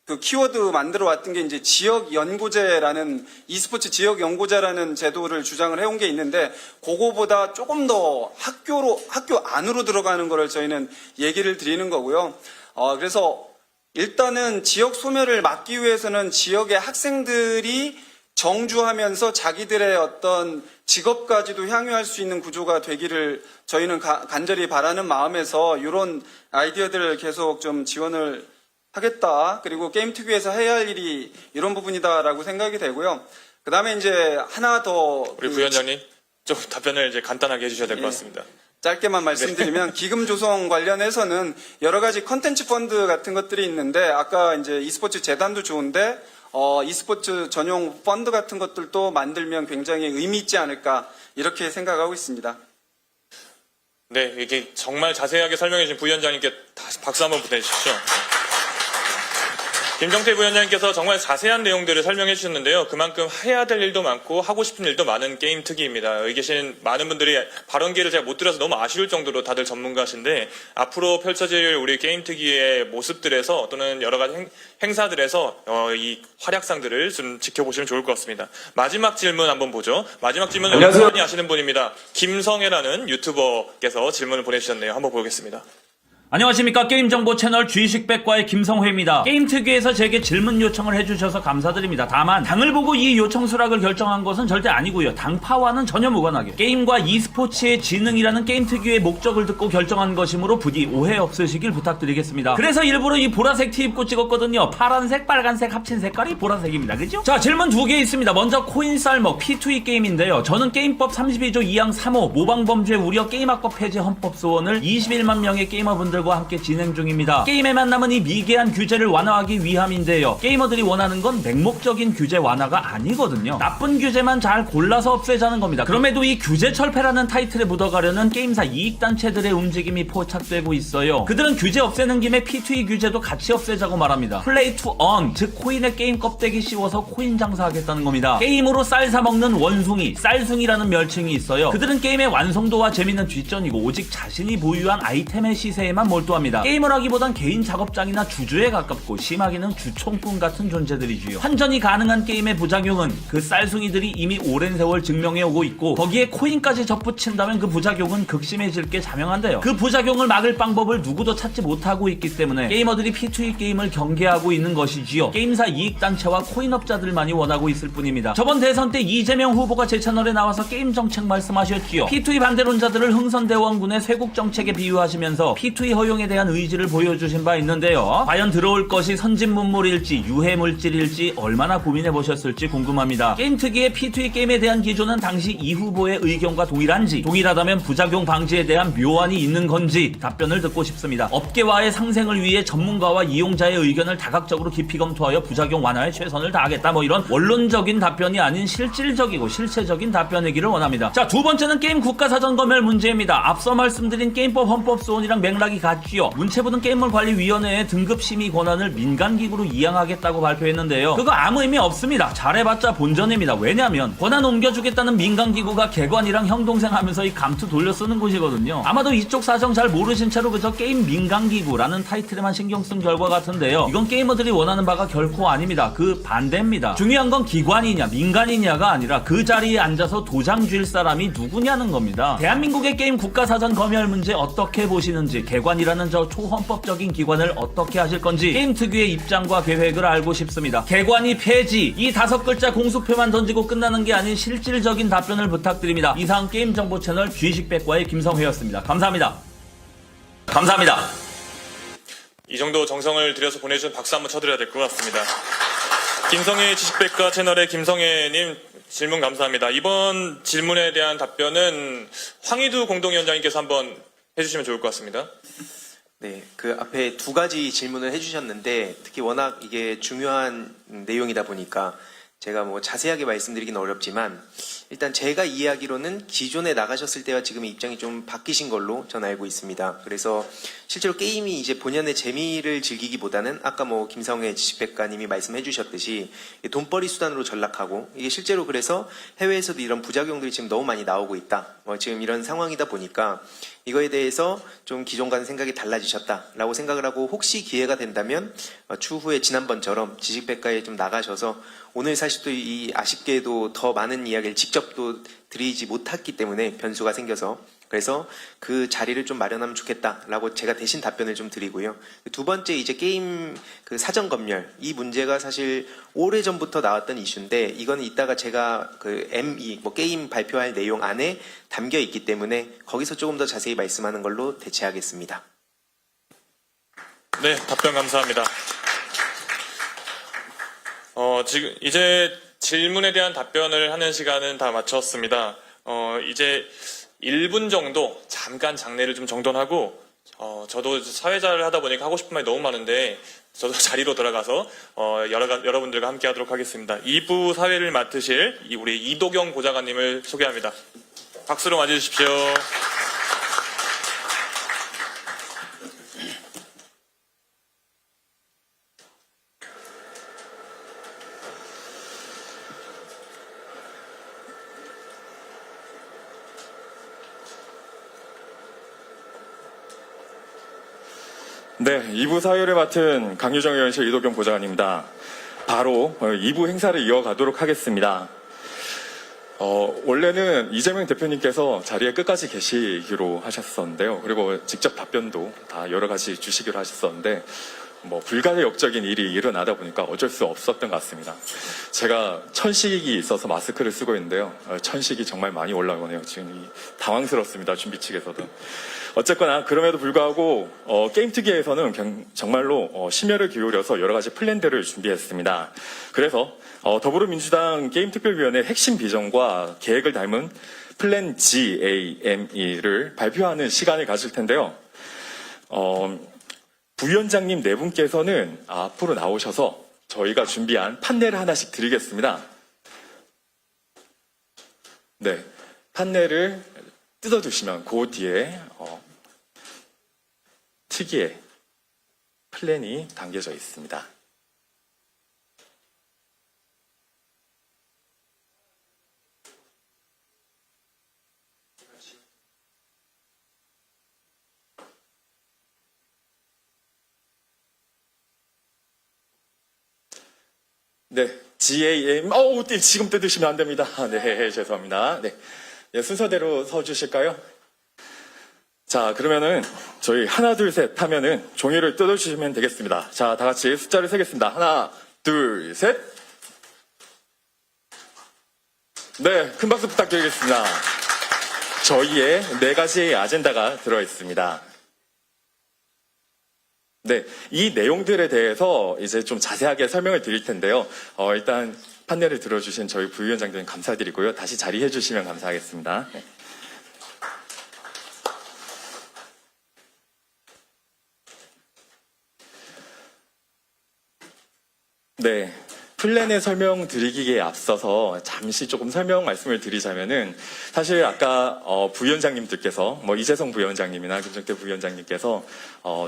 그 키워드 만들어 왔던 게 이제 지역 연구제라는, e스포츠 지역 연구제라는 제도를 주장을 해온 게 있는데, 그거보다 조금 더 학교 안으로 들어가는 거를 저희는 얘기를 드리는 거고요. 그래서 일단은 지역 소멸을 막기 위해서는 지역의 학생들이 정주하면서 자기들의 어떤 직업까지도 향유할 수 있는 구조가 되기를 저희는 간절히 바라는 마음에서 이런 아이디어들을 계속 좀 지원을 하겠다. 그리고 게임 특위에서 해야 할 일이 이런 부분이다라고 생각이 되고요. 그 다음에 이제 하나 더. 우리 부위원장님, 좀 답변을 이제 간단하게 해주셔야 될 것 같습니다. 짧게만 말씀드리면 기금 조성 관련해서는 여러 가지 컨텐츠 펀드 같은 것들이 있는데, 아까 이제 e스포츠 재단도 좋은데, e스포츠 전용 펀드 같은 것들도 만들면 굉장히 의미 있지 않을까, 이렇게 생각하고 있습니다. 네, 이게 정말 자세하게 설명해 주신 부위원장님께 다시 박수 한번 보내주십시오. 김정태 부위원장님께서 정말 자세한 내용들을 설명해 주셨는데요. 그만큼 해야 될 일도 많고 하고 싶은 일도 많은 게임 특위입니다. 여기 계신 많은 분들이 발언 기회를 제가 못 드려서 너무 아쉬울 정도로 다들 전문가신데, 앞으로 펼쳐질 우리 게임 특위의 모습들에서 또는 여러 가지 행사들에서 이 활약상들을 좀 지켜보시면 좋을 것 같습니다. 마지막 질문 한번 보죠. 마지막 질문은 안녕하세요. 많이 아시는 분입니다. 김성애라는 유튜버께서 질문을 보내주셨네요. 한번 보겠습니다. 안녕하십니까. 게임정보 채널 주의식백과의 김성회입니다. 게임 특위에서 제게 질문 요청을 해주셔서 감사드립니다. 다만 당을 보고 이 요청 수락을 결정한 것은 절대 아니고요. 당파와는 전혀 무관하게 게임과 e스포츠의 진흥이라는 게임 특위의 목적을 듣고 결정한 것이므로 부디 오해 없으시길 부탁드리겠습니다. 그래서 일부러 이 보라색 티 입고 찍었거든요. 파란색, 빨간색 합친 색깔이 보라색입니다. 그죠? 자, 질문 2개 있습니다. 먼저 코인 쌀먹 P2E 게임인데요. 저는 게임법 32조 2항 3호 모방범죄 우려 게임학법 폐지 헌법 소원을 21만 명의 게이머분들 게이머들과 함께 진행 중입니다. 게임에만 남은 이 미개한 규제를 완화하기 위함인데요. 게이머들이 원하는 건 맹목적인 규제 완화가 아니거든요. 나쁜 규제만 잘 골라서 없애자는 겁니다. 그럼에도 이 규제 철폐라는 타이틀에 묻어가려는 게임사 이익단체들의 움직임이 포착되고 있어요. 그들은 규제 없애는 김에 P2E 규제도 같이 없애자고 말합니다. 플레이 투 언, 즉 코인에 게임 껍데기 씌워서 코인 장사하겠다는 겁니다. 게임으로 쌀 사먹는 원숭이, 쌀숭이라는 멸칭이 있어요. 그들은 게임의 완성도와 재미는 뒷전이고 오직 자신이 보유한 아이템의 시세에만 몰두합니다. 게임을 하기보단 개인 작업장이나 주주에 가깝고 심하게는 주총꾼 같은 존재들이지요. 환전이 가능한 게임의 부작용은 그 쌀숭이들이 이미 오랜 세월 증명해 오고 있고 거기에 코인까지 접붙인다면 그 부작용은 극심해질 게 자명한데요. 그 부작용을 막을 방법을 누구도 찾지 못하고 있기 때문에 게이머들이 P2E 게임을 경계하고 있는 것이지요. 게임사 이익단체와 코인업자들만이 원하고 있을 뿐입니다. 저번 대선 때 이재명 후보가 제 채널에 나와서 게임 정책 말씀하셨지요. P2E 반대론자들을 흥선대원군의 쇄국 정책에 비유하시면서 P2E 허용에 대한 의지를 보여주신 바 있는데요. 과연 들어올 것이 선진문물일지 유해물질일지 얼마나 고민해보셨을지 궁금합니다. 게임 특유의 P2E 게임에 대한 기조는 당시 이 후보의 의견과 동일한지, 동일하다면 부작용 방지에 대한 묘안이 있는 건지 답변을 듣고 싶습니다. 업계와의 상생을 위해 전문가와 이용자의 의견을 다각적으로 깊이 검토하여 부작용 완화에 최선을 다하겠다, 뭐 이런 원론적인 답변이 아닌 실질적이고 실체적인 답변이기를 원합니다. 자, 두 번째는 게임 국가사전 검열 문제입니다. 앞서 말씀드린 게임법 헌법소원이랑 맥락이 같지요. 문체부는 게임물관리위원회의 등급심의 권한을 민간기구로 이양하겠다고 발표했는데요. 그거 아무 의미 없습니다. 잘해봤자 본전입니다. 왜냐면 권한 옮겨주겠다는 민간기구가 개관이랑 형동생 하면서 이 감투 돌려 쓰는 곳이거든요. 아마도 이쪽 사정 잘 모르신 채로 그저 게임 민간기구라는 타이틀에만 신경 쓴 결과 같은데요. 이건 게이머들이 원하는 바가 결코 아닙니다. 그 반대입니다. 중요한 건 기관이냐 민간이냐가 아니라 그 자리에 앉아서 도장 쥘 사람이 누구냐는 겁니다. 대한민국의 게임 국가사전 검열 문제 어떻게 보시는지, 개관이라는 저 초헌법적인 기관을 어떻게 하실 건지 게임 특유의 입장과 계획을 알고 싶습니다. 개관이 폐지, 이 5글자 공수표만 던지고 끝나는 게 아닌 실질적인 답변을 부탁드립니다. 이상 게임정보 채널 G식백과의 김성회였습니다. 감사합니다. 감사합니다. 이 정도 정성을 들여서 보내준 박수 한번 쳐드려야 될 것 같습니다. 김성회 지식백과 채널의 김성회님 질문 감사합니다. 이번 질문에 대한 답변은 황희두 공동위원장님께서 한번 해주시면 좋을 것 같습니다. 네, 그 앞에 두 가지 질문을 해주셨는데 특히 워낙 이게 중요한 내용이다 보니까 제가 뭐 자세하게 말씀드리기는 어렵지만 일단 제가 이해하기로는 기존에 나가셨을 때와 지금 입장이 좀 바뀌신 걸로 전 알고 있습니다. 그래서 실제로 게임이 이제 본연의 재미를 즐기기보다는 아까 뭐 김성회 지식백과님이 말씀해 주셨듯이 돈벌이 수단으로 전락하고 이게 실제로 그래서 해외에서도 이런 부작용들이 지금 너무 많이 나오고 있다. 지금 이런 상황이다 보니까 이거에 대해서 좀 기존과는 생각이 달라지셨다라고 생각을 하고 혹시 기회가 된다면 추후에 지난번처럼 지식백과에 좀 나가셔서 오늘 사실 또 이 아쉽게도 더 많은 이야기를 직접 또 드리지 못했기 때문에 변수가 생겨서 그래서 그 자리를 좀 마련하면 좋겠다라고 제가 대신 답변을 좀 드리고요. 두 번째 이제 게임 그 사전 검열 이 문제가 사실 오래 전부터 나왔던 이슈인데 이거는 이따가 제가 그 ME 뭐 게임 발표할 내용 안에 담겨 있기 때문에 거기서 조금 더 자세히 말씀하는 걸로 대체하겠습니다. 네, 답변 감사합니다. 지금 이제 질문에 대한 답변을 하는 시간은 다 마쳤습니다. 이제 1분 정도 잠깐 장례를 좀 정돈하고 저도 사회자를 하다 보니까 하고 싶은 말이 너무 많은데 저도 자리로 돌아가서 여러분들과 함께 하도록 하겠습니다. 2부 사회를 맡으실 우리 이도경 보좌관님을 소개합니다. 박수로 맞이해주십시오. 네, 2부 사회를 맡은 강유정 의원실 이도경 보좌관입니다. 바로 2부 행사를 이어가도록 하겠습니다. 원래는 이재명 대표님께서 자리에 끝까지 계시기로 하셨었는데요. 그리고 직접 답변도 다 여러 가지 주시기로 하셨었는데 불가역적인 일이 일어나다 보니까 어쩔 수 없었던 것 같습니다. 제가 천식이 있어서 마스크를 쓰고 있는데요. 천식이 정말 많이 올라오네요. 지금 당황스럽습니다. 준비 측에서도. 어쨌거나 그럼에도 불구하고 게임 특위에서는 정말로 심혈을 기울여서 여러 가지 플랜들을 준비했습니다. 그래서 더불어민주당 게임특별위원회 핵심 비전과 계획을 담은 플랜 GAME를 발표하는 시간을 가질 텐데요. 부위원장님 네 분께서는 앞으로 나오셔서 저희가 준비한 판넬을 하나씩 드리겠습니다. 네, 판넬을 뜯어주시면 그 뒤에 특이의 플랜이 담겨져 있습니다. 네, GAM, 지금 뜯으시면 안 됩니다. 네, 죄송합니다. 네, 순서대로 서주실까요? 자, 그러면은 저희 하나, 둘, 셋 하면은 종이를 뜯어주시면 되겠습니다. 자, 다 같이 숫자를 세겠습니다. 하나, 둘, 셋. 네, 큰 박수 부탁드리겠습니다. 저희의 4가지의 아젠다가 들어있습니다. 네, 이 내용들에 대해서 이제 좀 자세하게 설명을 드릴 텐데요. 일단 판넬을 들어주신 저희 부위원장님 감사드리고요. 다시 자리해 주시면 감사하겠습니다. 네. 네, 플랜의 설명 드리기에 앞서서 잠시 조금 설명 말씀을 드리자면은 사실 아까 부위원장님들께서 이재성 부위원장님이나 김정태 부위원장님께서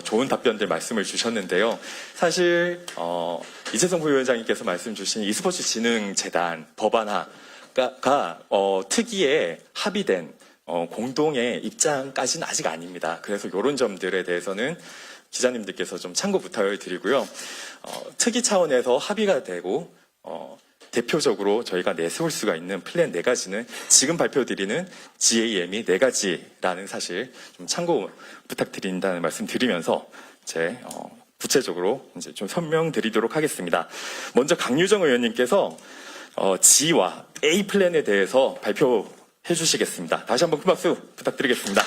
좋은 답변들 말씀을 주셨는데요. 사실 이재성 부위원장님께서 말씀 주신 e스포츠 진흥재단 법안화가 특위에 합의된 공동의 입장까지는 아직 아닙니다. 그래서 이런 점들에 대해서는 기자님들께서 좀 참고 부탁을 드리고요. 특위 차원에서 합의가 되고 대표적으로 저희가 내세울 수가 있는 플랜 4가지는 지금 발표드리는 GAM이 4가지라는 사실 좀 참고 부탁드린다는 말씀 드리면서 제 구체적으로 이제 좀 설명드리도록 하겠습니다. 먼저 강유정 의원님께서 G와 A 플랜에 대해서 발표해 주시겠습니다. 다시 한번 큰 박수 부탁드리겠습니다.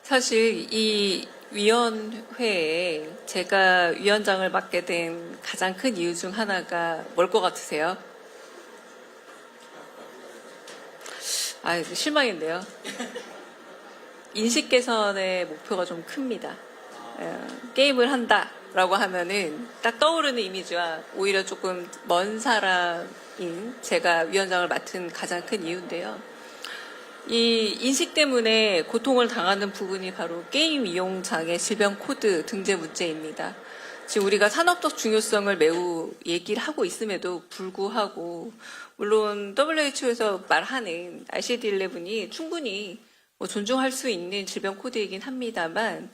사실 이 위원회에 제가 위원장을 맡게 된 가장 큰 이유 중 하나가 뭘 것 같으세요? 실망인데요. 인식 개선의 목표가 좀 큽니다. 게임을 한다라고 하면은 딱 떠오르는 이미지와 오히려 조금 먼 사람인 제가 위원장을 맡은 가장 큰 이유인데요. 이 인식 때문에 고통을 당하는 부분이 바로 게임 이용 장애 질병 코드 등재 문제입니다. 지금 우리가 산업적 중요성을 매우 얘기를 하고 있음에도 불구하고 물론 WHO에서 말하는 ICD-11이 충분히 존중할 수 있는 질병 코드이긴 합니다만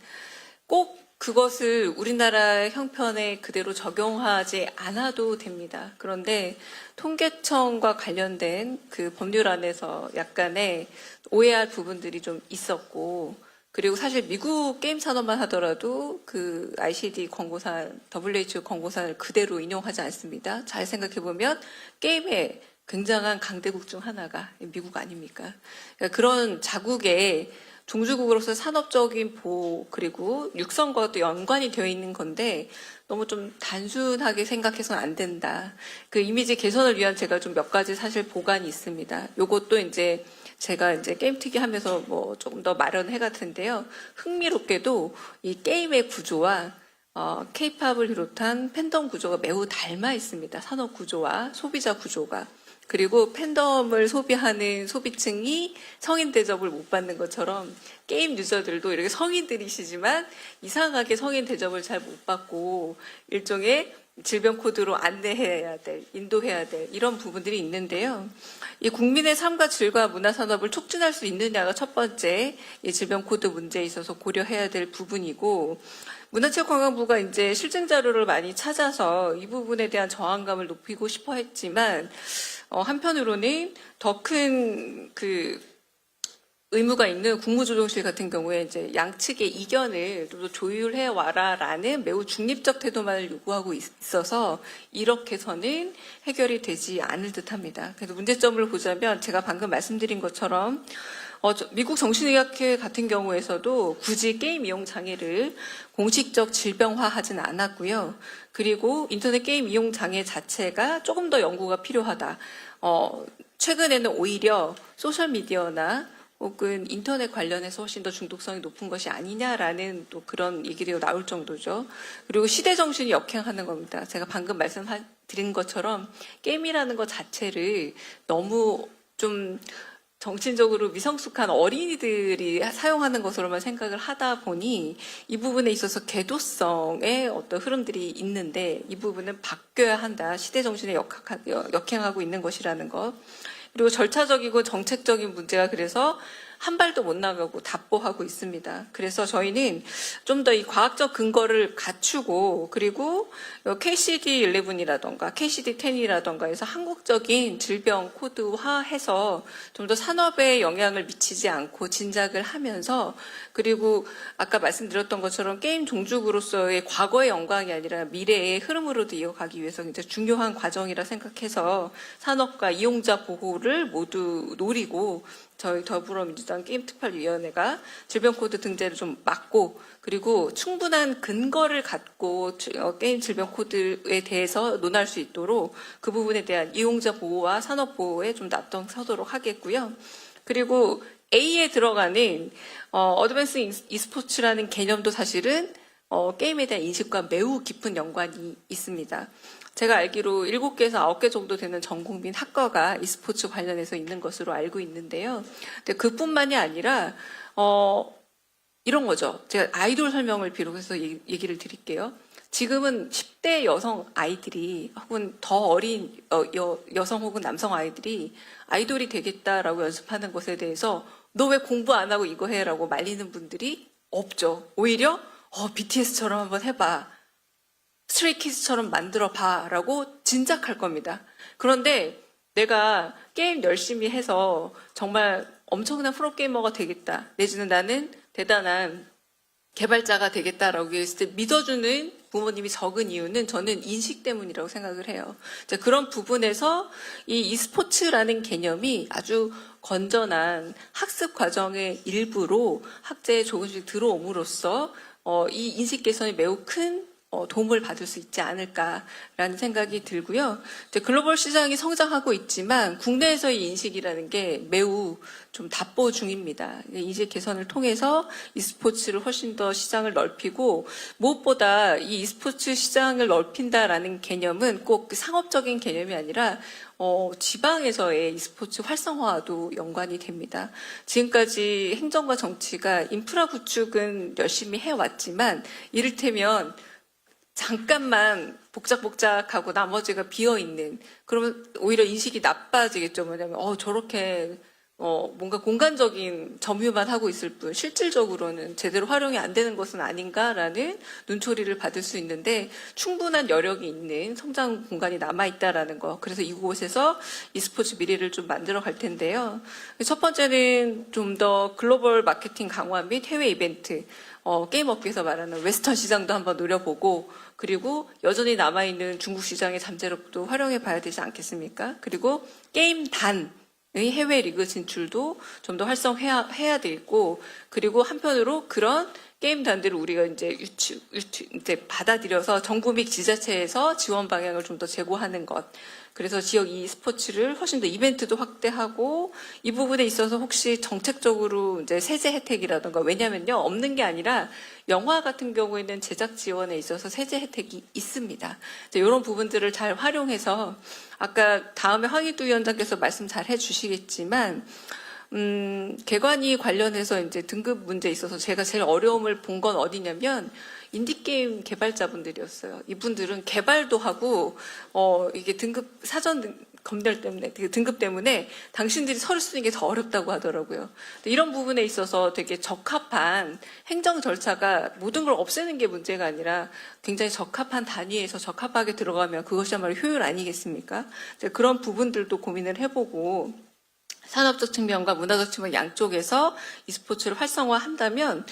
꼭 그것을 우리나라 형편에 그대로 적용하지 않아도 됩니다. 그런데 통계청과 관련된 그 법률안에서 약간의 오해할 부분들이 좀 있었고, 그리고 사실 미국 게임 산업만 하더라도 그 ICD 권고사안, WHO 권고사안을 그대로 인용하지 않습니다. 잘 생각해보면 게임의 굉장한 강대국 중 하나가 미국 아닙니까? 그러니까 그런 자국의 종주국으로서 산업적인 보호 그리고 육성과도 연관이 되어 있는 건데 너무 좀 단순하게 생각해서는 안 된다. 그 이미지 개선을 위한 제가 좀 몇 가지 사실 보관이 있습니다. 요것도 이제 제가 이제 게임 특위 하면서 조금 더 마련해 갈 텐데요. 흥미롭게도 이 게임의 구조와 K-팝을 비롯한 팬덤 구조가 매우 닮아 있습니다. 산업 구조와 소비자 구조가. 그리고 팬덤을 소비하는 소비층이 성인 대접을 못 받는 것처럼 게임 유저들도 이렇게 성인들이시지만 이상하게 성인 대접을 잘 못 받고 일종의 질병 코드로 안내해야 될, 인도해야 될 이런 부분들이 있는데요. 이 국민의 삶과 질과 문화 산업을 촉진할 수 있느냐가 첫 번째 이 질병 코드 문제에 있어서 고려해야 될 부분이고, 문화체육관광부가 이제 실증 자료를 많이 찾아서 이 부분에 대한 저항감을 높이고 싶어 했지만 한편으로는 더 큰 의무가 있는 국무조정실 같은 경우에 이제 양측의 이견을 좀 더 조율해 와라라는 매우 중립적 태도만을 요구하고 있어서 이렇게서는 해결이 되지 않을 듯합니다. 그래서 문제점을 보자면 제가 방금 말씀드린 것처럼 미국 정신의학회 같은 경우에서도 굳이 게임 이용 장애를 공식적 질병화하지는 않았고요. 그리고 인터넷 게임 이용 장애 자체가 조금 더 연구가 필요하다. 최근에는 오히려 소셜미디어나 혹은 인터넷 관련해서 훨씬 더 중독성이 높은 것이 아니냐라는 또 그런 얘기도 나올 정도죠. 그리고 시대 정신이 역행하는 겁니다. 제가 방금 말씀드린 것처럼 게임이라는 것 자체를 너무 좀 정신적으로 미성숙한 어린이들이 사용하는 것으로만 생각을 하다 보니 이 부분에 있어서 계도성의 어떤 흐름들이 있는데 이 부분은 바뀌어야 한다. 시대 정신에 역행하고 있는 것이라는 것. 그리고 절차적이고 정책적인 문제가 그래서 한 발도 못 나가고 답보하고 있습니다. 그래서 저희는 좀 더 이 과학적 근거를 갖추고 그리고 KCD11이라던가 KCD10이라던가 해서 한국적인 질병 코드화해서 좀 더 산업에 영향을 미치지 않고 진작을 하면서 그리고 아까 말씀드렸던 것처럼 게임 종주국으로서의 과거의 영광이 아니라 미래의 흐름으로도 이어가기 위해서 굉장히 중요한 과정이라 생각해서 산업과 이용자 보호를 모두 노리고 저희 더불어민주당 게임특별위원회가 질병코드 등재를 좀 막고 그리고 충분한 근거를 갖고 게임 질병코드에 대해서 논할 수 있도록 그 부분에 대한 이용자 보호와 산업 보호에 좀 앞장서도록 하겠고요. 그리고 A에 들어가는 어드밴스 e스포츠라는 개념도 사실은 게임에 대한 인식과 매우 깊은 연관이 있습니다. 제가 알기로 7개에서 9개 정도 되는 전 국민 학과가 e스포츠 관련해서 있는 것으로 알고 있는데요. 근데 그뿐만이 아니라 이런 거죠. 제가 아이돌 설명을 비롯해서 얘기를 드릴게요. 지금은 10대 여성 아이들이 혹은 더 어린 여성 혹은 남성 아이들이 아이돌이 되겠다라고 연습하는 것에 대해서 너 왜 공부 안 하고 이거 해라고 말리는 분들이 없죠. 오히려 BTS처럼 한번 해봐. 스트레이키즈처럼 만들어봐 라고 진작할 겁니다. 그런데 내가 게임 열심히 해서 정말 엄청난 프로게이머가 되겠다. 내지는 나는 대단한 개발자가 되겠다라고 했을 때 믿어주는 부모님이 적은 이유는 저는 인식 때문이라고 생각을 해요. 그런 부분에서 이 e스포츠라는 개념이 아주 건전한 학습 과정의 일부로 학제에 조금씩 들어옴으로써 이 인식 개선이 매우 큰 도움을 받을 수 있지 않을까라는 생각이 들고요. 이제 글로벌 시장이 성장하고 있지만 국내에서의 인식이라는 게 매우 좀 답보 중입니다. 인식 개선을 통해서 e스포츠를 훨씬 더 시장을 넓히고 무엇보다 이 e스포츠 시장을 넓힌다라는 개념은 꼭 상업적인 개념이 아니라 지방에서의 e스포츠 활성화와도 연관이 됩니다. 지금까지 행정과 정치가 인프라 구축은 열심히 해왔지만 이를테면 잠깐만 복작복작하고 나머지가 비어있는 그러면 오히려 인식이 나빠지겠죠. 뭐냐면 저렇게 뭔가 공간적인 점유만 하고 있을 뿐 실질적으로는 제대로 활용이 안 되는 것은 아닌가라는 눈초리를 받을 수 있는데 충분한 여력이 있는 성장 공간이 남아있다라는 거. 그래서 이곳에서 e스포츠 미래를 좀 만들어 갈 텐데요. 첫 번째는 좀 더 글로벌 마케팅 강화 및 해외 이벤트 게임 업계에서 말하는 웨스턴 시장도 한번 노려보고 그리고 여전히 남아있는 중국 시장의 잠재력도 활용해 봐야 되지 않겠습니까? 그리고 게임단의 해외 리그 진출도 좀 더 활성화해야 되겠고 그리고 한편으로 그런 게임단들을 우리가 이제 이제 받아들여서 전국민 지자체에서 지원 방향을 좀 더 제고하는 것. 그래서 지역 e스포츠를 훨씬 더 이벤트도 확대하고 이 부분에 있어서 혹시 정책적으로 이제 세제 혜택이라든가 왜냐면요 없는 게 아니라 영화 같은 경우에는 제작 지원에 있어서 세제 혜택이 있습니다. 이런 부분들을 잘 활용해서 아까 다음에 황희두 위원장께서 말씀 잘 해주시겠지만 개관이 관련해서 이제 등급 문제에 있어서 제가 제일 어려움을 본 건 어디냐면 인디게임 개발자분들이었어요. 이분들은 개발도 하고, 이게 등급, 사전 검열 때문에, 등급 때문에 당신들이 서류 쓰는 게 더 어렵다고 하더라고요. 이런 부분에 있어서 되게 적합한 행정 절차가 모든 걸 없애는 게 문제가 아니라 굉장히 적합한 단위에서 적합하게 들어가면 그것이야말로 효율 아니겠습니까? 그런 부분들도 고민을 해보고, 산업적 측면과 문화적 측면 양쪽에서 e스포츠를 활성화한다면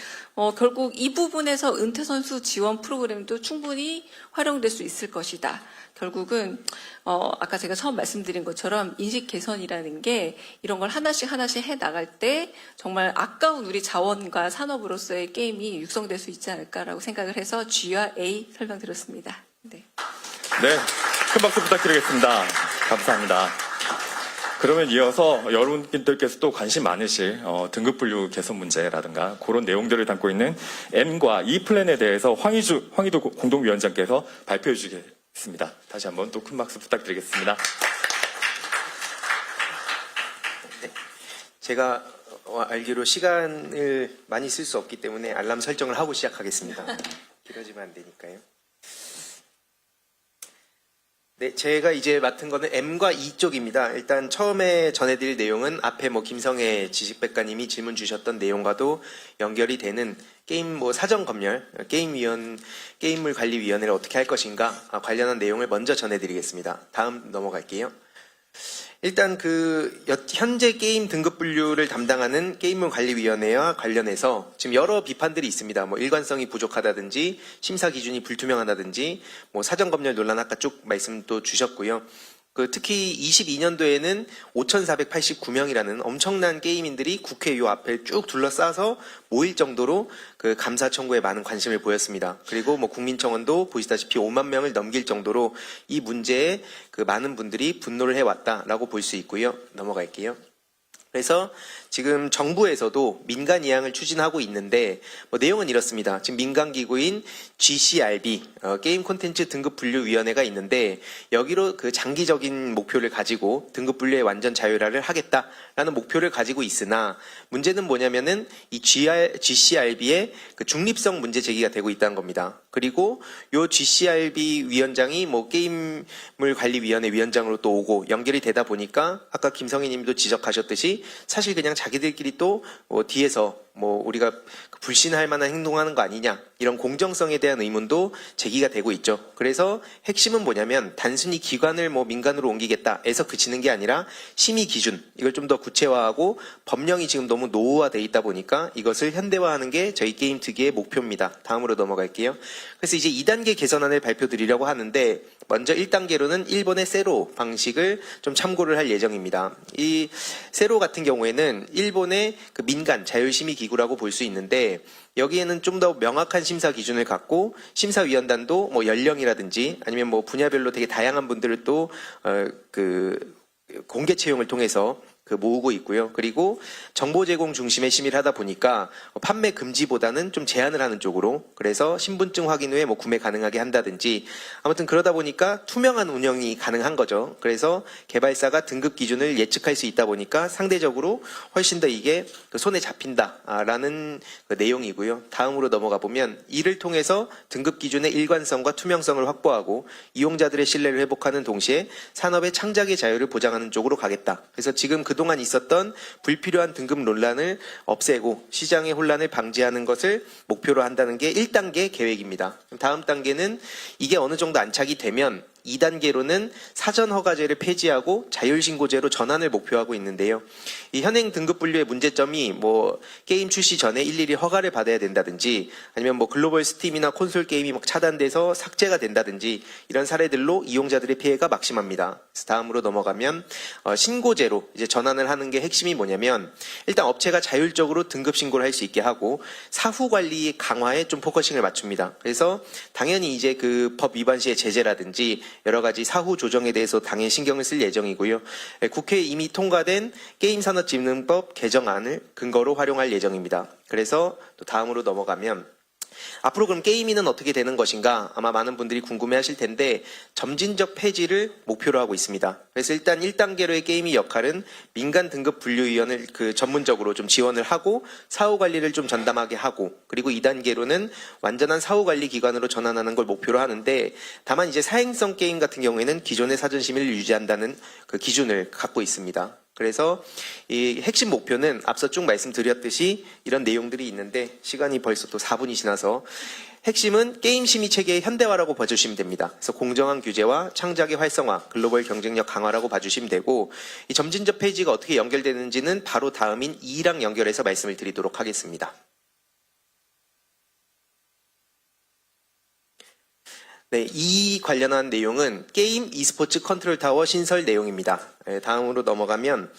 결국 이 부분에서 은퇴 선수 지원 프로그램도 충분히 활용될 수 있을 것이다. 결국은 아까 제가 처음 말씀드린 것처럼 인식 개선이라는 게 이런 걸 하나씩 해 나갈 때 정말 아까운 우리 자원과 산업으로서의 게임이 육성될 수 있지 않을까라고 생각을 해서 G와 A 설명드렸습니다. 네. 네, 큰 박수 부탁드리겠습니다. 감사합니다. 그러면 이어서 여러분들께서 또 관심 많으실 등급 분류 개선 문제라든가 그런 내용들을 담고 있는 M과 E 플랜에 대해서 황희도 공동위원장께서 발표해 주시겠습니다. 다시 한번 또 큰 박수 부탁드리겠습니다. 제가 알기로 시간을 많이 쓸 수 없기 때문에 알람 설정을 하고 시작하겠습니다. 길어지면 안 되니까요. 네, 제가 이제 맡은 거는 M과 E 쪽입니다. 일단 처음에 전해드릴 내용은 앞에 김성애 지식백과님이 질문 주셨던 내용과도 연결이 되는 게임 사전 검열, 게임물 관리위원회를 어떻게 할 것인가 관련한 내용을 먼저 전해드리겠습니다. 다음 넘어갈게요. 일단 현재 게임 등급 분류를 담당하는 게임물 관리위원회와 관련해서 지금 여러 비판들이 있습니다. 일관성이 부족하다든지 심사 기준이 불투명하다든지 사전 검열 논란 아까 쭉 말씀도 주셨고요. 특히 22년도에는 5,489명이라는 엄청난 게이민들이 국회 요 앞에 쭉 둘러싸서 모일 정도로 감사 청구에 많은 관심을 보였습니다. 그리고 국민청원도 보시다시피 5만 명을 넘길 정도로 이 문제에 많은 분들이 분노를 해왔다라고 볼 수 있고요. 넘어갈게요. 그래서 지금 정부에서도 민간 이양을 추진하고 있는데 내용은 이렇습니다. 지금 민간 기구인 GCRB 게임 콘텐츠 등급 분류 위원회가 있는데 여기로 장기적인 목표를 가지고 등급 분류의 완전 자율화를 하겠다라는 목표를 가지고 있으나 문제는 뭐냐면은 이 GCRB의 중립성 문제 제기가 되고 있다는 겁니다. 그리고 요 GCRB 위원장이 게임물 관리위원회 위원장으로 또 오고 연결이 되다 보니까 아까 김성희 님도 지적하셨듯이 사실 그냥 자기들끼리 또 뒤에서 우리가 불신할 만한 행동하는 거 아니냐 이런 공정성에 대한 의문도 제기가 되고 있죠. 그래서 핵심은 뭐냐면 단순히 기관을 민간으로 옮기겠다에서 그치는 게 아니라 심의 기준 이걸 좀 더 구체화하고 법령이 지금 너무 노후화돼 있다 보니까 이것을 현대화하는 게 저희 게임 특유의 목표입니다. 다음으로 넘어갈게요. 그래서 이제 2단계 개선안을 발표드리려고 하는데 먼저 1단계로는 일본의 세로 방식을 좀 참고를 할 예정입니다. 이 세로 같은 경우에는 일본의 민간 자율심의 기구라고 볼 수 있는데 여기에는 좀 더 명확한 심사 기준을 갖고 심사위원단도 연령이라든지 아니면 분야별로 되게 다양한 분들을 또 공개 채용을 통해서 모으고 있고요. 그리고 정보 제공 중심의 심의를 하다 보니까 판매 금지보다는 좀 제한을 하는 쪽으로 그래서 신분증 확인 후에 구매 가능하게 한다든지 아무튼 그러다 보니까 투명한 운영이 가능한 거죠. 그래서 개발사가 등급 기준을 예측할 수 있다 보니까 상대적으로 훨씬 더 이게 손에 잡힌다라는 내용이고요. 다음으로 넘어가 보면 이를 통해서 등급 기준의 일관성과 투명성을 확보하고 이용자들의 신뢰를 회복하는 동시에 산업의 창작의 자유를 보장하는 쪽으로 가겠다. 그래서 지금 그동안 있었던 불필요한 등급 논란을 없애고 시장의 혼란을 방지하는 것을 목표로 한다는 게 1단계 계획입니다. 다음 단계는 이게 어느 정도 안착이 되면 2단계로는 사전 허가제를 폐지하고 자율신고제로 전환을 목표하고 있는데요. 이 현행 등급 분류의 문제점이 게임 출시 전에 일일이 허가를 받아야 된다든지 아니면 글로벌 스팀이나 콘솔 게임이 차단돼서 삭제가 된다든지 이런 사례들로 이용자들의 피해가 막심합니다. 그래서 다음으로 넘어가면 신고제로 이제 전환을 하는 게 핵심이 뭐냐면 일단 업체가 자율적으로 등급 신고를 할 수 있게 하고 사후 관리 강화에 좀 포커싱을 맞춥니다. 그래서 당연히 이제 법 위반 시의 제재라든지 여러 가지 사후 조정에 대해서 당연히 신경을 쓸 예정이고요. 국회에 이미 통과된 게임산업진흥법 개정안을 근거로 활용할 예정입니다. 그래서 또 다음으로 넘어가면 앞으로 그럼 게이밍은 어떻게 되는 것인가 아마 많은 분들이 궁금해하실 텐데 점진적 폐지를 목표로 하고 있습니다. 그래서 일단 1단계로의 게임의 역할은 민간 등급 분류위원을 전문적으로 좀 지원을 하고 사후 관리를 좀 전담하게 하고 그리고 2단계로는 완전한 사후 관리 기관으로 전환하는 걸 목표로 하는데 다만 이제 사행성 게임 같은 경우에는 기존의 사전 심의를 유지한다는 기준을 갖고 있습니다. 그래서 이 핵심 목표는 앞서 쭉 말씀드렸듯이 이런 내용들이 있는데 시간이 벌써 또 4분이 지나서 핵심은 게임 심의 체계의 현대화라고 봐주시면 됩니다. 그래서 공정한 규제와 창작의 활성화, 글로벌 경쟁력 강화라고 봐주시면 되고 이 점진적 폐지가 어떻게 연결되는지는 바로 다음인 2랑 연결해서 말씀을 드리도록 하겠습니다. 네, 이 관련한 내용은 게임 e스포츠 컨트롤 타워 신설 내용입니다. 다음으로 넘어가면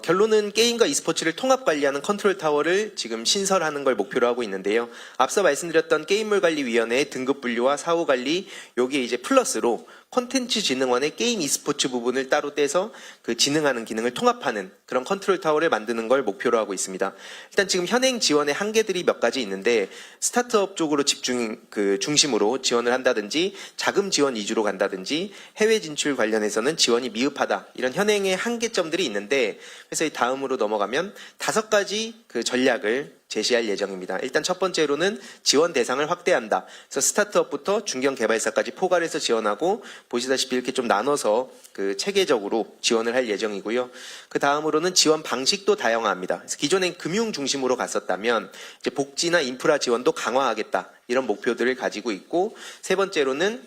결론은 게임과 e스포츠를 통합 관리하는 컨트롤 타워를 지금 신설하는 걸 목표로 하고 있는데요. 앞서 말씀드렸던 게임물 관리위원회의 등급 분류와 사후 관리 여기에 이제 플러스로 콘텐츠진흥원의 게임 e스포츠 부분을 따로 떼서 그 진흥하는 기능을 통합하는 그런 컨트롤 타워를 만드는 걸 목표로 하고 있습니다. 일단 지금 현행 지원의 한계들이 몇 가지 있는데 스타트업 쪽으로 중심으로 지원을 한다든지 자금 지원 위주로 간다든지 해외 진출 관련해서는 지원이 미흡하다 이런 현행의 한계점들이 있는데 그래서 이 다음으로 넘어가면 5가지 그 전략을 제시할 예정입니다. 일단 첫 번째로는 지원 대상을 확대한다. 그래서 스타트업부터 중견 개발사까지 포괄해서 지원하고 보시다시피 이렇게 좀 나눠서 그 체계적으로 지원을 할 예정이고요. 그 다음으로는 지원 방식도 다양화합니다. 그래서 기존엔 금융 중심으로 갔었다면 이제 복지나 인프라 지원도 강화하겠다. 이런 목표들을 가지고 있고 세 번째로는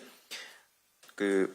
그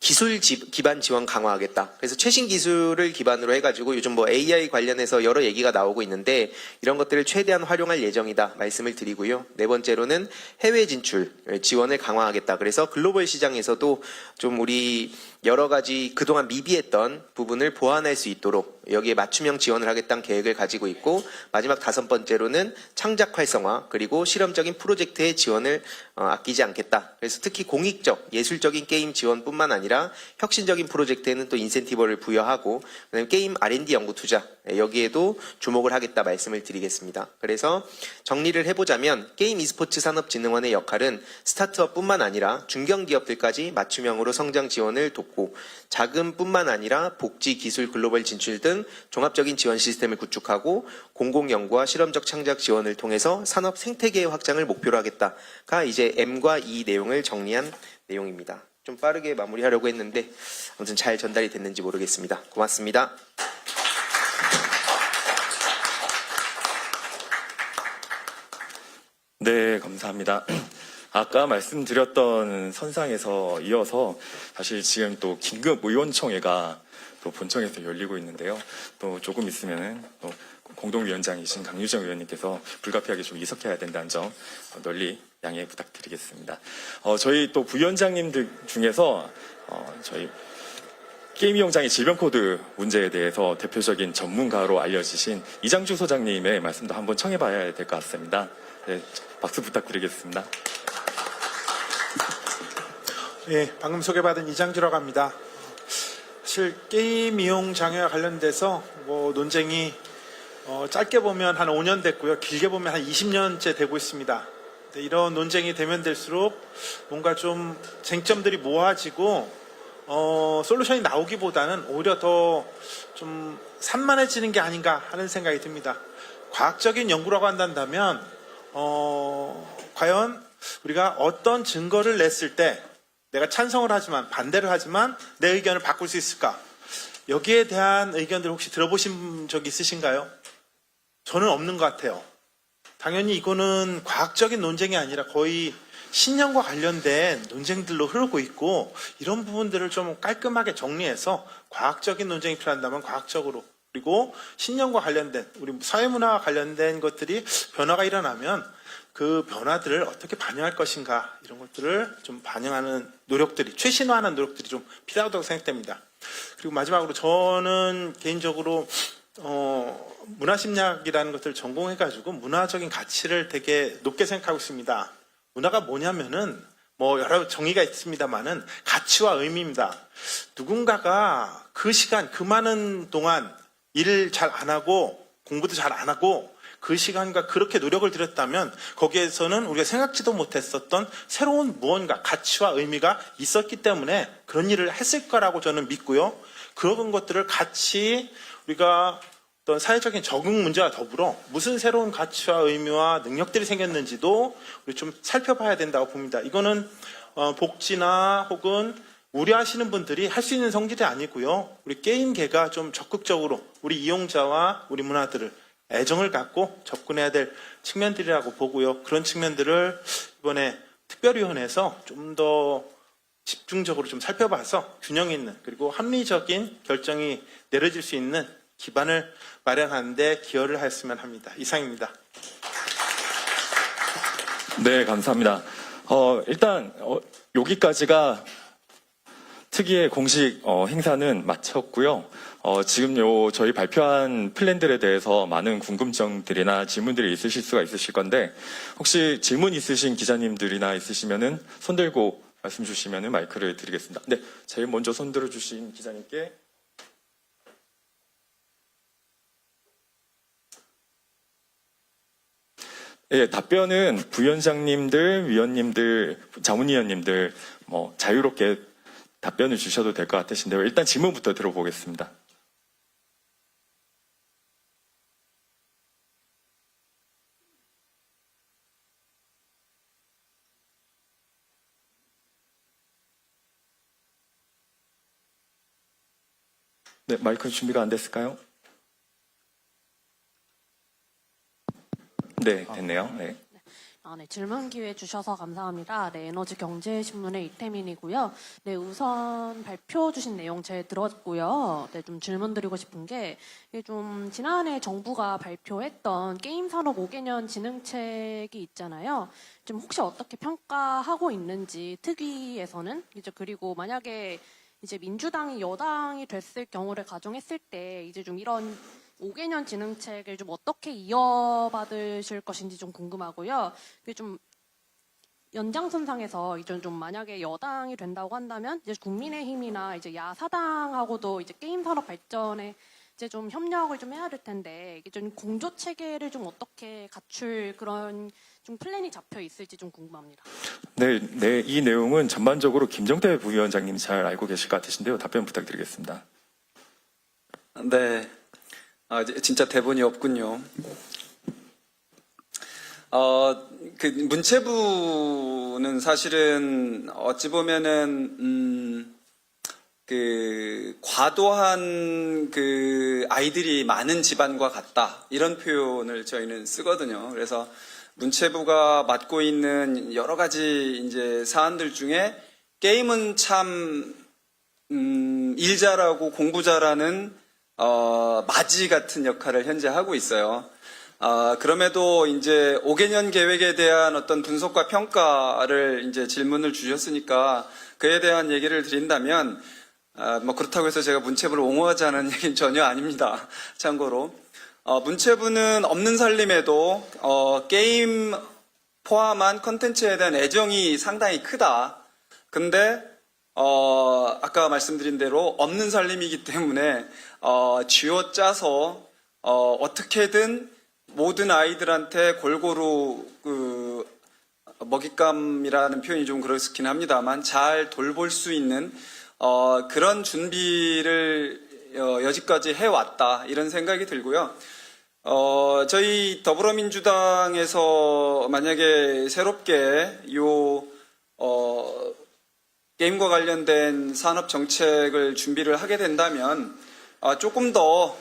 기술 기반 지원 강화하겠다. 그래서 최신 기술을 기반으로 해가지고 요즘 뭐 AI 관련해서 여러 얘기가 나오고 있는데 이런 것들을 최대한 활용할 예정이다 말씀을 드리고요. 네 번째로는 해외 진출 지원을 강화하겠다. 그래서 글로벌 시장에서도 좀 우리 여러 가지 그동안 미비했던 부분을 보완할 수 있도록 여기에 맞춤형 지원을 하겠다는 계획을 가지고 있고 마지막 5번째로는 창작 활성화 그리고 실험적인 프로젝트의 지원을 아끼지 않겠다. 그래서 특히 공익적 예술적인 게임 지원뿐만 아니라 혁신적인 프로젝트에는 또 인센티브를 부여하고 그다음에 게임 R&D 연구 투자 여기에도 주목을 하겠다 말씀을 드리겠습니다. 그래서 정리를 해보자면 게임 e스포츠 산업진흥원의 역할은 스타트업뿐만 아니라 중견기업들까지 맞춤형으로 성장 지원을 돕고 자금뿐만 아니라 복지, 기술, 글로벌 진출 등 종합적인 지원 시스템을 구축하고 공공연구와 실험적 창작 지원을 통해서 산업 생태계의 확장을 목표로 하겠다가 이제 M과 E 내용을 정리한 내용입니다. 좀 빠르게 마무리하려고 했는데 아무튼 잘 전달이 됐는지 모르겠습니다. 고맙습니다. 네, 감사합니다. 아까 말씀드렸던 선상에서 이어서 사실 지금 또 긴급 의원총회가 또 본청에서 열리고 있는데요. 또 조금 있으면은 또 공동위원장이신 강유정 의원님께서 불가피하게 좀 이석해야 된다는 점 널리 양해 부탁드리겠습니다. 저희 또 부위원장님들 중에서 저희 게임 이용장애 질병 코드 문제에 대해서 대표적인 전문가로 알려지신 이장주 소장님의 말씀도 한번 청해봐야 될 것 같습니다. 네, 박수 부탁드리겠습니다. 예, 방금 소개받은 이장주라고 합니다. 사실 게임 이용 장애와 관련돼서 뭐 논쟁이 짧게 보면 한 5년 됐고요. 길게 보면 한 20년째 되고 있습니다. 이런 논쟁이 되면 될수록 뭔가 좀 쟁점들이 모아지고 솔루션이 나오기보다는 오히려 더 좀 산만해지는 게 아닌가 하는 생각이 듭니다. 과학적인 연구라고 한다면 과연 우리가 어떤 증거를 냈을 때 내가 찬성을 하지만 반대를 하지만 내 의견을 바꿀 수 있을까? 여기에 대한 의견들 혹시 들어보신 적 있으신가요? 저는 없는 것 같아요. 당연히 이거는 과학적인 논쟁이 아니라 거의 신념과 관련된 논쟁들로 흐르고 있고 이런 부분들을 좀 깔끔하게 정리해서 과학적인 논쟁이 필요한다면 과학적으로 그리고 신념과 관련된 우리 사회문화와 관련된 것들이 변화가 일어나면 그 변화들을 어떻게 반영할 것인가 이런 것들을 좀 반영하는 노력들이 최신화하는 노력들이 좀 필요하다고 생각됩니다. 그리고 마지막으로 저는 개인적으로 문화심리학이라는 것들을 전공해가지고 문화적인 가치를 되게 높게 생각하고 있습니다. 문화가 뭐냐면은 뭐 여러 정의가 있습니다만은 가치와 의미입니다. 누군가가 그 시간 그 많은 동안 일을 잘 안 하고 공부도 잘 안 하고 그 시간과 그렇게 노력을 들였다면 거기에서는 우리가 생각지도 못했었던 새로운 무언가 가치와 의미가 있었기 때문에 그런 일을 했을 거라고 저는 믿고요. 그런 것들을 같이 우리가 어떤 사회적인 적응 문제와 더불어 무슨 새로운 가치와 의미와 능력들이 생겼는지도 우리 좀 살펴봐야 된다고 봅니다. 이거는 복지나 혹은 우려하시는 분들이 할 수 있는 성질이 아니고요. 우리 게임계가 좀 적극적으로 우리 이용자와 우리 문화들을 애정을 갖고 접근해야 될 측면들이라고 보고요. 그런 측면들을 이번에 특별위원회에서 좀 더 집중적으로 좀 살펴봐서 균형 있는 그리고 합리적인 결정이 내려질 수 있는 기반을 마련하는 데 기여를 하였으면 합니다. 이상입니다. 네, 감사합니다. 일단 여기까지가 특위의 공식 행사는 마쳤고요. 지금 저희 발표한 플랜들에 대해서 많은 궁금증들이나 질문들이 있으실 수가 있으실 건데 혹시 질문 있으신 기자님들이나 있으시면은 손 들고 말씀 주시면 마이크를 드리겠습니다. 네, 제일 먼저 손들어 주신 기자님께. 예, 답변은 부위원장님들, 위원님들, 자문위원님들 자유롭게 답변을 주셔도 될 것 같으신데요. 일단 질문부터 들어보겠습니다. 네, 마이크 준비가 안 됐을까요? 네, 됐네요. 네. 네, 질문 기회 주셔서 감사합니다. 네, 에너지 경제신문의 이태민이고요. 네, 우선 발표 주신 내용 잘 들었고요. 네, 좀 질문 드리고 싶은 게, 이게 좀 지난해 정부가 발표했던 게임 산업 5개년 진흥책이 있잖아요. 좀 혹시 어떻게 평가하고 있는지 특위에서는 이제 그리고 만약에 이제 민주당이 여당이 됐을 경우를 가정했을 때 이제 좀 이런 5개년 진흥책을 좀 어떻게 이어받으실 것인지 좀 궁금하고요. 그게 좀 연장선상에서 이제 좀 만약에 여당이 된다고 한다면 이제 국민의힘이나 이제 야사당하고도 이제 게임 산업 발전에 이제 좀 협력을 좀 해야 될 텐데 이게 좀 공조 체계를 좀 어떻게 갖출 그런 좀 플랜이 잡혀 있을지 좀 궁금합니다. 네, 이 내용은 전반적으로 김정태 부위원장님이 잘 알고 계실 것 같으신데요. 답변 부탁드리겠습니다. 네. 진짜 대본이 없군요. 그 문체부는 사실은 어찌 보면은 그 과도한 그 아이들이 많은 집안과 같다 이런 표현을 저희는 쓰거든요. 그래서 문체부가 맡고 있는 여러 가지 이제 사안들 중에 게임은 참 일 잘하고 공부 잘하는 마지 같은 역할을 현재 하고 있어요. 그럼에도 이제 5개년 계획에 대한 어떤 분석과 평가를 이제 질문을 주셨으니까 그에 대한 얘기를 드린다면, 뭐 그렇다고 해서 제가 문체부를 옹호하자는 얘기는 전혀 아닙니다. 참고로. 문체부는 없는 살림에도, 게임 포함한 컨텐츠에 대한 애정이 상당히 크다. 근데, 아까 말씀드린 대로 없는 살림이기 때문에, 쥐어짜서 어떻게든 모든 아이들한테 골고루 그 먹잇감이라는 표현이 좀 그렇긴 합니다만 잘 돌볼 수 있는 그런 준비를 여지까지 해왔다 이런 생각이 들고요. 저희 더불어민주당에서 만약에 새롭게 게임과 관련된 산업 정책을 준비를 하게 된다면 조금 더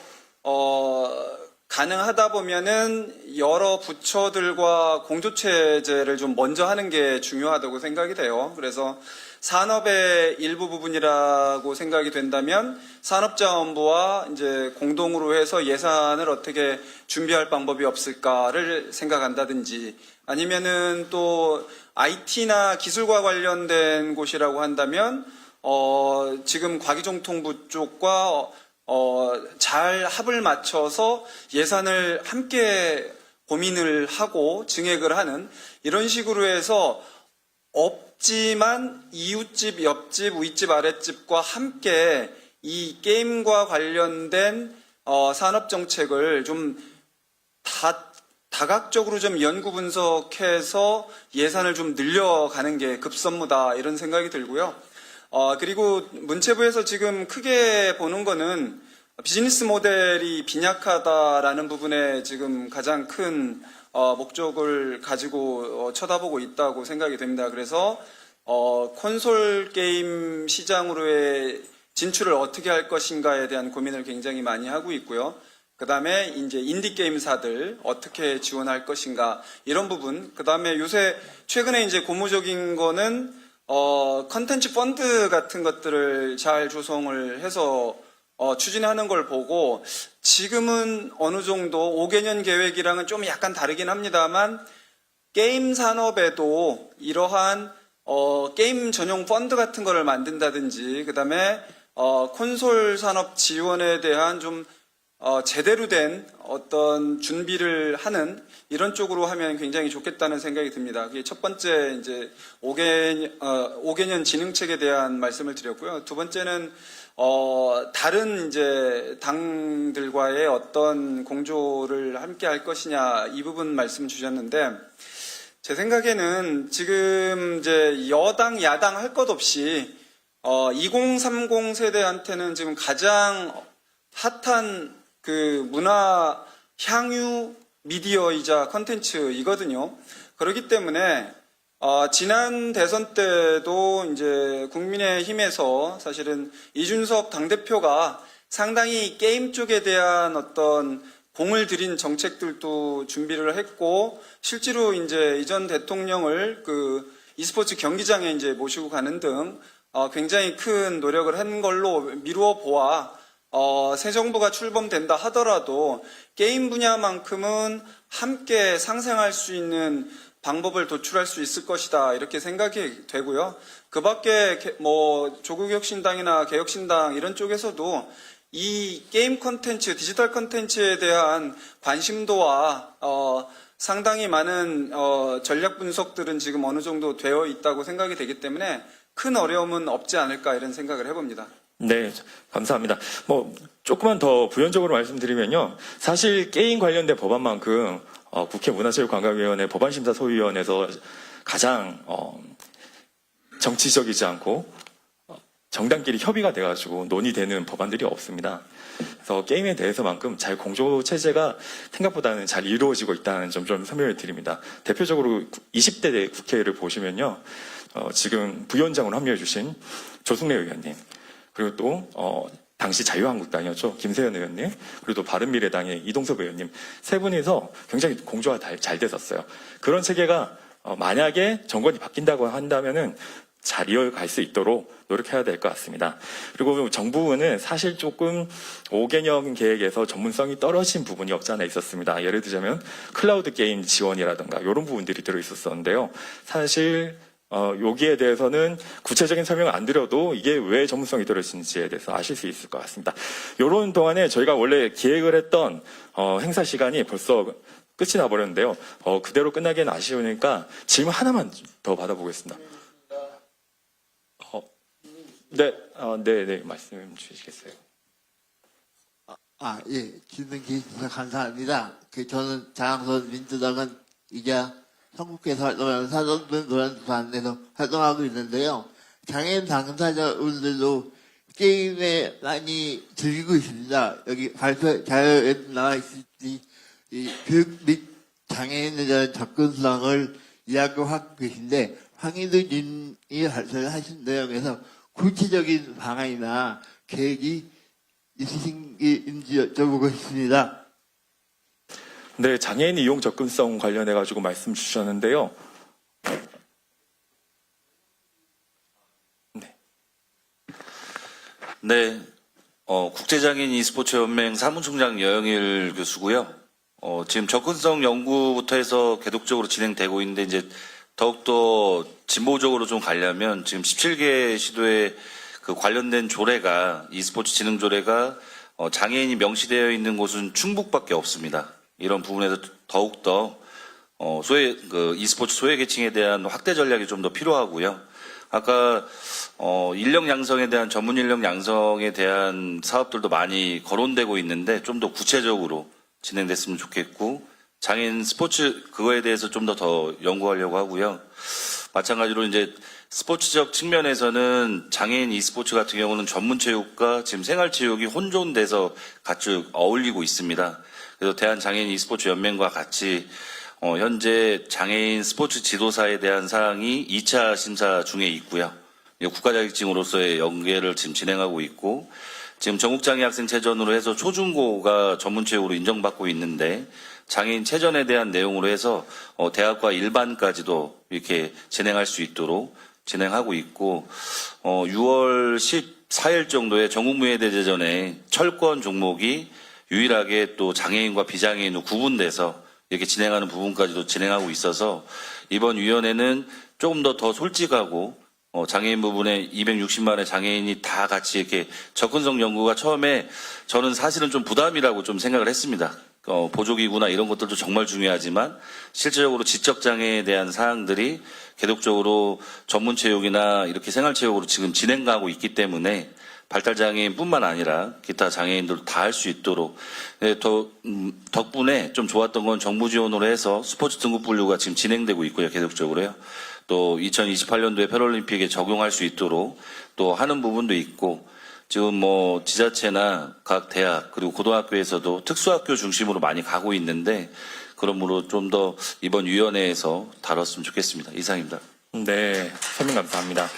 가능하다 보면은 여러 부처들과 공조체제를 좀 먼저 하는 게 중요하다고 생각이 돼요. 그래서 산업의 일부 부분이라고 생각이 된다면 산업자원부와 이제 공동으로 해서 예산을 어떻게 준비할 방법이 없을까를 생각한다든지 아니면은 또 IT나 기술과 관련된 곳이라고 한다면 지금 과기정통부 쪽과 잘 합을 맞춰서 예산을 함께 고민을 하고 증액을 하는 이런 식으로 해서 없지만 이웃집, 옆집, 윗집, 아랫집과 함께 이 게임과 관련된 산업 정책을 좀 다각적으로 좀 연구 분석해서 예산을 좀 늘려가는 게 급선무다 이런 생각이 들고요. 그리고 문체부에서 지금 크게 보는 거는 비즈니스 모델이 빈약하다라는 부분에 지금 가장 큰 목적을 가지고 쳐다보고 있다고 생각이 됩니다. 그래서 콘솔 게임 시장으로의 진출을 어떻게 할 것인가에 대한 고민을 굉장히 많이 하고 있고요. 그 다음에 이제 인디 게임사들 어떻게 지원할 것인가 이런 부분. 그 다음에 요새 최근에 이제 고무적인 거는 컨텐츠 펀드 같은 것들을 잘 조성을 해서 추진하는 걸 보고 지금은 어느 정도 5개년 계획이랑은 좀 약간 다르긴 합니다만 게임 산업에도 이러한 게임 전용 펀드 같은 거를 만든다든지 그 다음에 콘솔 산업 지원에 대한 좀 제대로 된 어떤 준비를 하는 이런 쪽으로 하면 굉장히 좋겠다는 생각이 듭니다. 그게 첫 번째 이제 5개년 진흥책에 대한 말씀을 드렸고요. 두 번째는 다른 이제 당들과의 어떤 공조를 함께 할 것이냐 이 부분 말씀 주셨는데 제 생각에는 지금 이제 여당 야당 할 것 없이 2030 세대한테는 지금 가장 핫한 그 문화 향유 미디어이자 컨텐츠이거든요. 그렇기 때문에 지난 대선 때도 이제 국민의힘에서 사실은 이준석 당대표가 상당히 게임 쪽에 대한 어떤 공을 들인 정책들도 준비를 했고 실제로 이제 이전 대통령을 그 e스포츠 경기장에 이제 모시고 가는 등 굉장히 큰 노력을 한 걸로 미루어 보아 새 정부가 출범된다 하더라도 게임 분야만큼은 함께 상생할 수 있는 방법을 도출할 수 있을 것이다 이렇게 생각이 되고요. 그 밖에 뭐 조국혁신당이나 개혁신당 이런 쪽에서도 이 게임 콘텐츠, 디지털 콘텐츠에 대한 관심도와 상당히 많은 전략 분석들은 지금 어느 정도 되어 있다고 생각이 되기 때문에 큰 어려움은 없지 않을까 이런 생각을 해봅니다. 네, 감사합니다. 뭐 조금만 더 부연적으로 말씀드리면요. 사실 게임 관련된 법안만큼 국회 문화체육관광위원회 법안심사소위원회에서 가장 정치적이지 않고 정당끼리 협의가 돼가지고 논의되는 법안들이 없습니다. 그래서 게임에 대해서만큼 잘 공조 체제가 생각보다는 잘 이루어지고 있다는 점 좀 설명을 드립니다. 대표적으로 20대 국회를 보시면요. 지금 부위원장으로 합류해 주신 조승래 의원님, 그리고 또 당시 자유한국당이었죠. 김세현 의원님, 그리고 또 바른미래당의 이동섭 의원님 세 분이서 굉장히 공조가 잘 됐었어요. 그런 체계가 만약에 정권이 바뀐다고 한다면은 잘 이어갈 수 있도록 노력해야 될 것 같습니다. 그리고 정부는 사실 조금 5개년 계획에서 전문성이 떨어진 부분이 없지 않아 있었습니다. 예를 들자면 클라우드 게임 지원이라든가 이런 부분들이 들어있었었는데요. 사실 여기에 대해서는 구체적인 설명을 안 드려도 이게 왜 전문성이 떨어지는지에 대해서 아실 수 있을 것 같습니다. 이런 동안에 저희가 원래 기획을 했던 행사 시간이 벌써 끝이 나버렸는데요. 그대로 끝나기엔 아쉬우니까 질문 하나만 더 받아보겠습니다. 네, 말씀 주시겠어요? 예, 질문 주셔서 감사합니다. 저는 장항선 민주당은 이자 성국회에서 활동하는 사전분 노란수반에서 활동하고 있는데요. 장애인 당사자분들도 게임에 많이 즐기고 있습니다. 여기 발표 자료에 나와 있을지 이 교육 및 장애인에 대한 접근성을 이야기하고 계신데 황희도 님이 발표하신 내용에서 구체적인 방안이나 계획이 있으신지 여쭤보고 싶습니다. 네, 장애인 이용 접근성 관련해가지고 말씀 주셨는데요. 네, 국제장애인 e스포츠 연맹 사무총장 여영일 교수고요. 지금 접근성 연구부터 해서 계속적으로 진행되고 있는데 이제 더욱더 진보적으로 좀 가려면 지금 17개 시도에 그 관련된 조례가 e스포츠 진흥 조례가 장애인이 명시되어 있는 곳은 충북밖에 없습니다. 이런 부분에서 더욱더 e스포츠 소외계층에 대한 확대 전략이 좀 더 필요하고요. 아까 인력 양성에 대한 전문 인력 양성에 대한 사업들도 많이 거론되고 있는데 좀 더 구체적으로 진행됐으면 좋겠고 장애인 스포츠 그거에 대해서 좀 더 연구하려고 하고요. 마찬가지로 이제 스포츠적 측면에서는 장애인 e스포츠 같은 경우는 전문체육과 지금 생활체육이 혼존돼서 같이 어울리고 있습니다. 그래서 대한장애인 e스포츠 연맹과 같이 현재 장애인 스포츠 지도사에 대한 사항이 2차 심사 중에 있고요. 국가자격증으로서의 연계를 지금 진행하고 있고 지금 전국장애학생체전으로 해서 초중고가 전문체육으로 인정받고 있는데 장애인 체전에 대한 내용으로 해서 대학과 일반까지도 이렇게 진행할 수 있도록 진행하고 있고 6월 14일 정도에 전국무예대제전에 철권 종목이 유일하게 또 장애인과 비장애인으로 구분돼서 이렇게 진행하는 부분까지도 진행하고 있어서 이번 위원회는 조금 더 솔직하고 장애인 부분에 260만의 장애인이 다 같이 이렇게 접근성 연구가 처음에 저는 사실은 좀 부담이라고 좀 생각을 했습니다. 보조기구나 이런 것들도 정말 중요하지만 실제적으로 지적장애에 대한 사항들이 계속적으로 전문체육이나 이렇게 생활체육으로 지금 진행하고 있기 때문에 발달장애인뿐만 아니라 기타 장애인들도 다 할 수 있도록 덕분에 좀 좋았던 건 정부 지원으로 해서 스포츠 등급 분류가 지금 진행되고 있고요. 계속적으로요. 또 2028년도에 패럴림픽에 적용할 수 있도록 또 하는 부분도 있고 지금 뭐 지자체나 각 대학 그리고 고등학교에서도 특수학교 중심으로 많이 가고 있는데 그러므로 좀 더 이번 위원회에서 다뤘으면 좋겠습니다. 이상입니다. 네, 설명 감사합니다.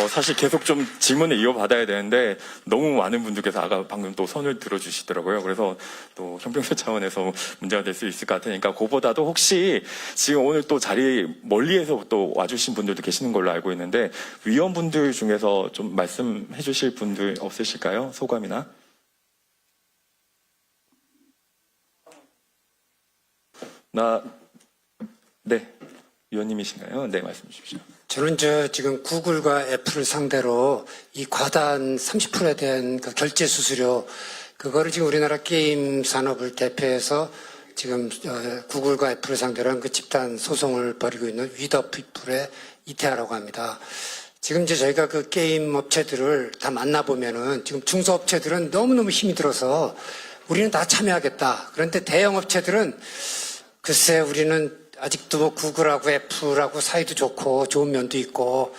사실 계속 좀 질문을 이어받아야 되는데 너무 많은 분들께서 아까 방금 또 손을 들어주시더라고요. 그래서 또 형평성 차원에서 문제가 될 수 있을 것 같으니까 그보다도 혹시 지금 오늘 또 자리 멀리에서 또 와주신 분들도 계시는 걸로 알고 있는데 위원분들 중에서 좀 말씀해 주실 분들 없으실까요? 소감이나? 네, 위원님이신가요? 네, 말씀 주십시오. 저는 지금 구글과 애플을 상대로 이 과다한 30%에 대한 그 결제 수수료 그거를 지금 우리나라 게임 산업을 대표해서 지금 구글과 애플을 상대로 한 그 집단 소송을 벌이고 있는 위더 피플의 이태하라고 합니다. 지금 이제 저희가 그 게임 업체들을 다 만나보면은 지금 중소업체들은 너무너무 힘이 들어서 우리는 다 참여하겠다. 그런데 대형 업체들은 글쎄 우리는 아직도 뭐 구글하고 애플하고 사이도 좋고 좋은 면도 있고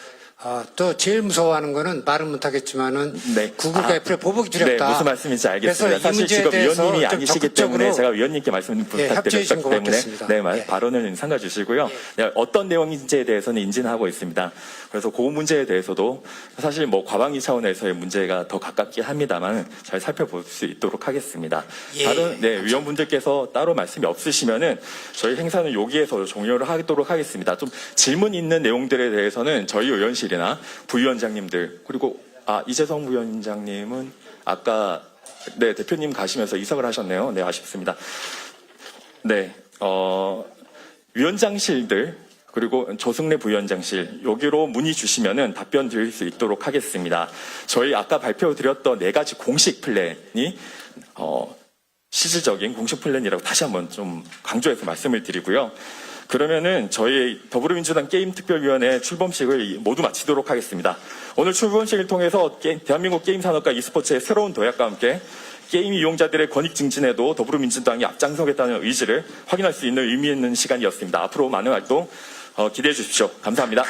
또 제일 무서워하는 거는 말은 못하겠지만은 네. 구글과 애플의 보복이 두렵다. 네, 무슨 말씀인지 알겠습니다. 그래서 이 사실 문제에 지금 대해서 위원님이 좀 아니시기 때문에 적극적으로 제가 위원님께 말씀 합주해 주신 부탁드렸기 것 때문에 같겠습니다. 네, 발언을 삼가 주시고요. 네, 어떤 내용인지에 대해서는 인지는 하고 있습니다. 그래서 그 문제에 대해서도 사실 뭐 과방위 차원에서의 문제가 더 가깝긴 합니다만 잘 살펴볼 수 있도록 하겠습니다. 다른 위원분들께서 따로 말씀이 없으시면은 저희 행사는 여기에서 종료를 하도록 하겠습니다. 좀 질문 있는 내용들에 대해서는 저희 의원실이나 부위원장님들 그리고 이재성 부위원장님은 아까 대표님 가시면서 이석을 하셨네요. 네, 아쉽습니다. 네, 위원장실들 그리고 조승래 부위원장실 여기로 문의 주시면은 답변 드릴 수 있도록 하겠습니다. 저희 아까 발표드렸던 4가지 공식 플랜이 실질적인 공식 플랜이라고 다시 한번 좀 강조해서 말씀을 드리고요. 그러면은 저희 더불어민주당 게임특별위원회 출범식을 모두 마치도록 하겠습니다. 오늘 출범식을 통해서 대한민국 게임산업과 e스포츠의 새로운 도약과 함께 게임 이용자들의 권익 증진에도 더불어민주당이 앞장서겠다는 의지를 확인할 수 있는 의미 있는 시간이었습니다. 앞으로 많은 활동 기대해 주십시오. 감사합니다.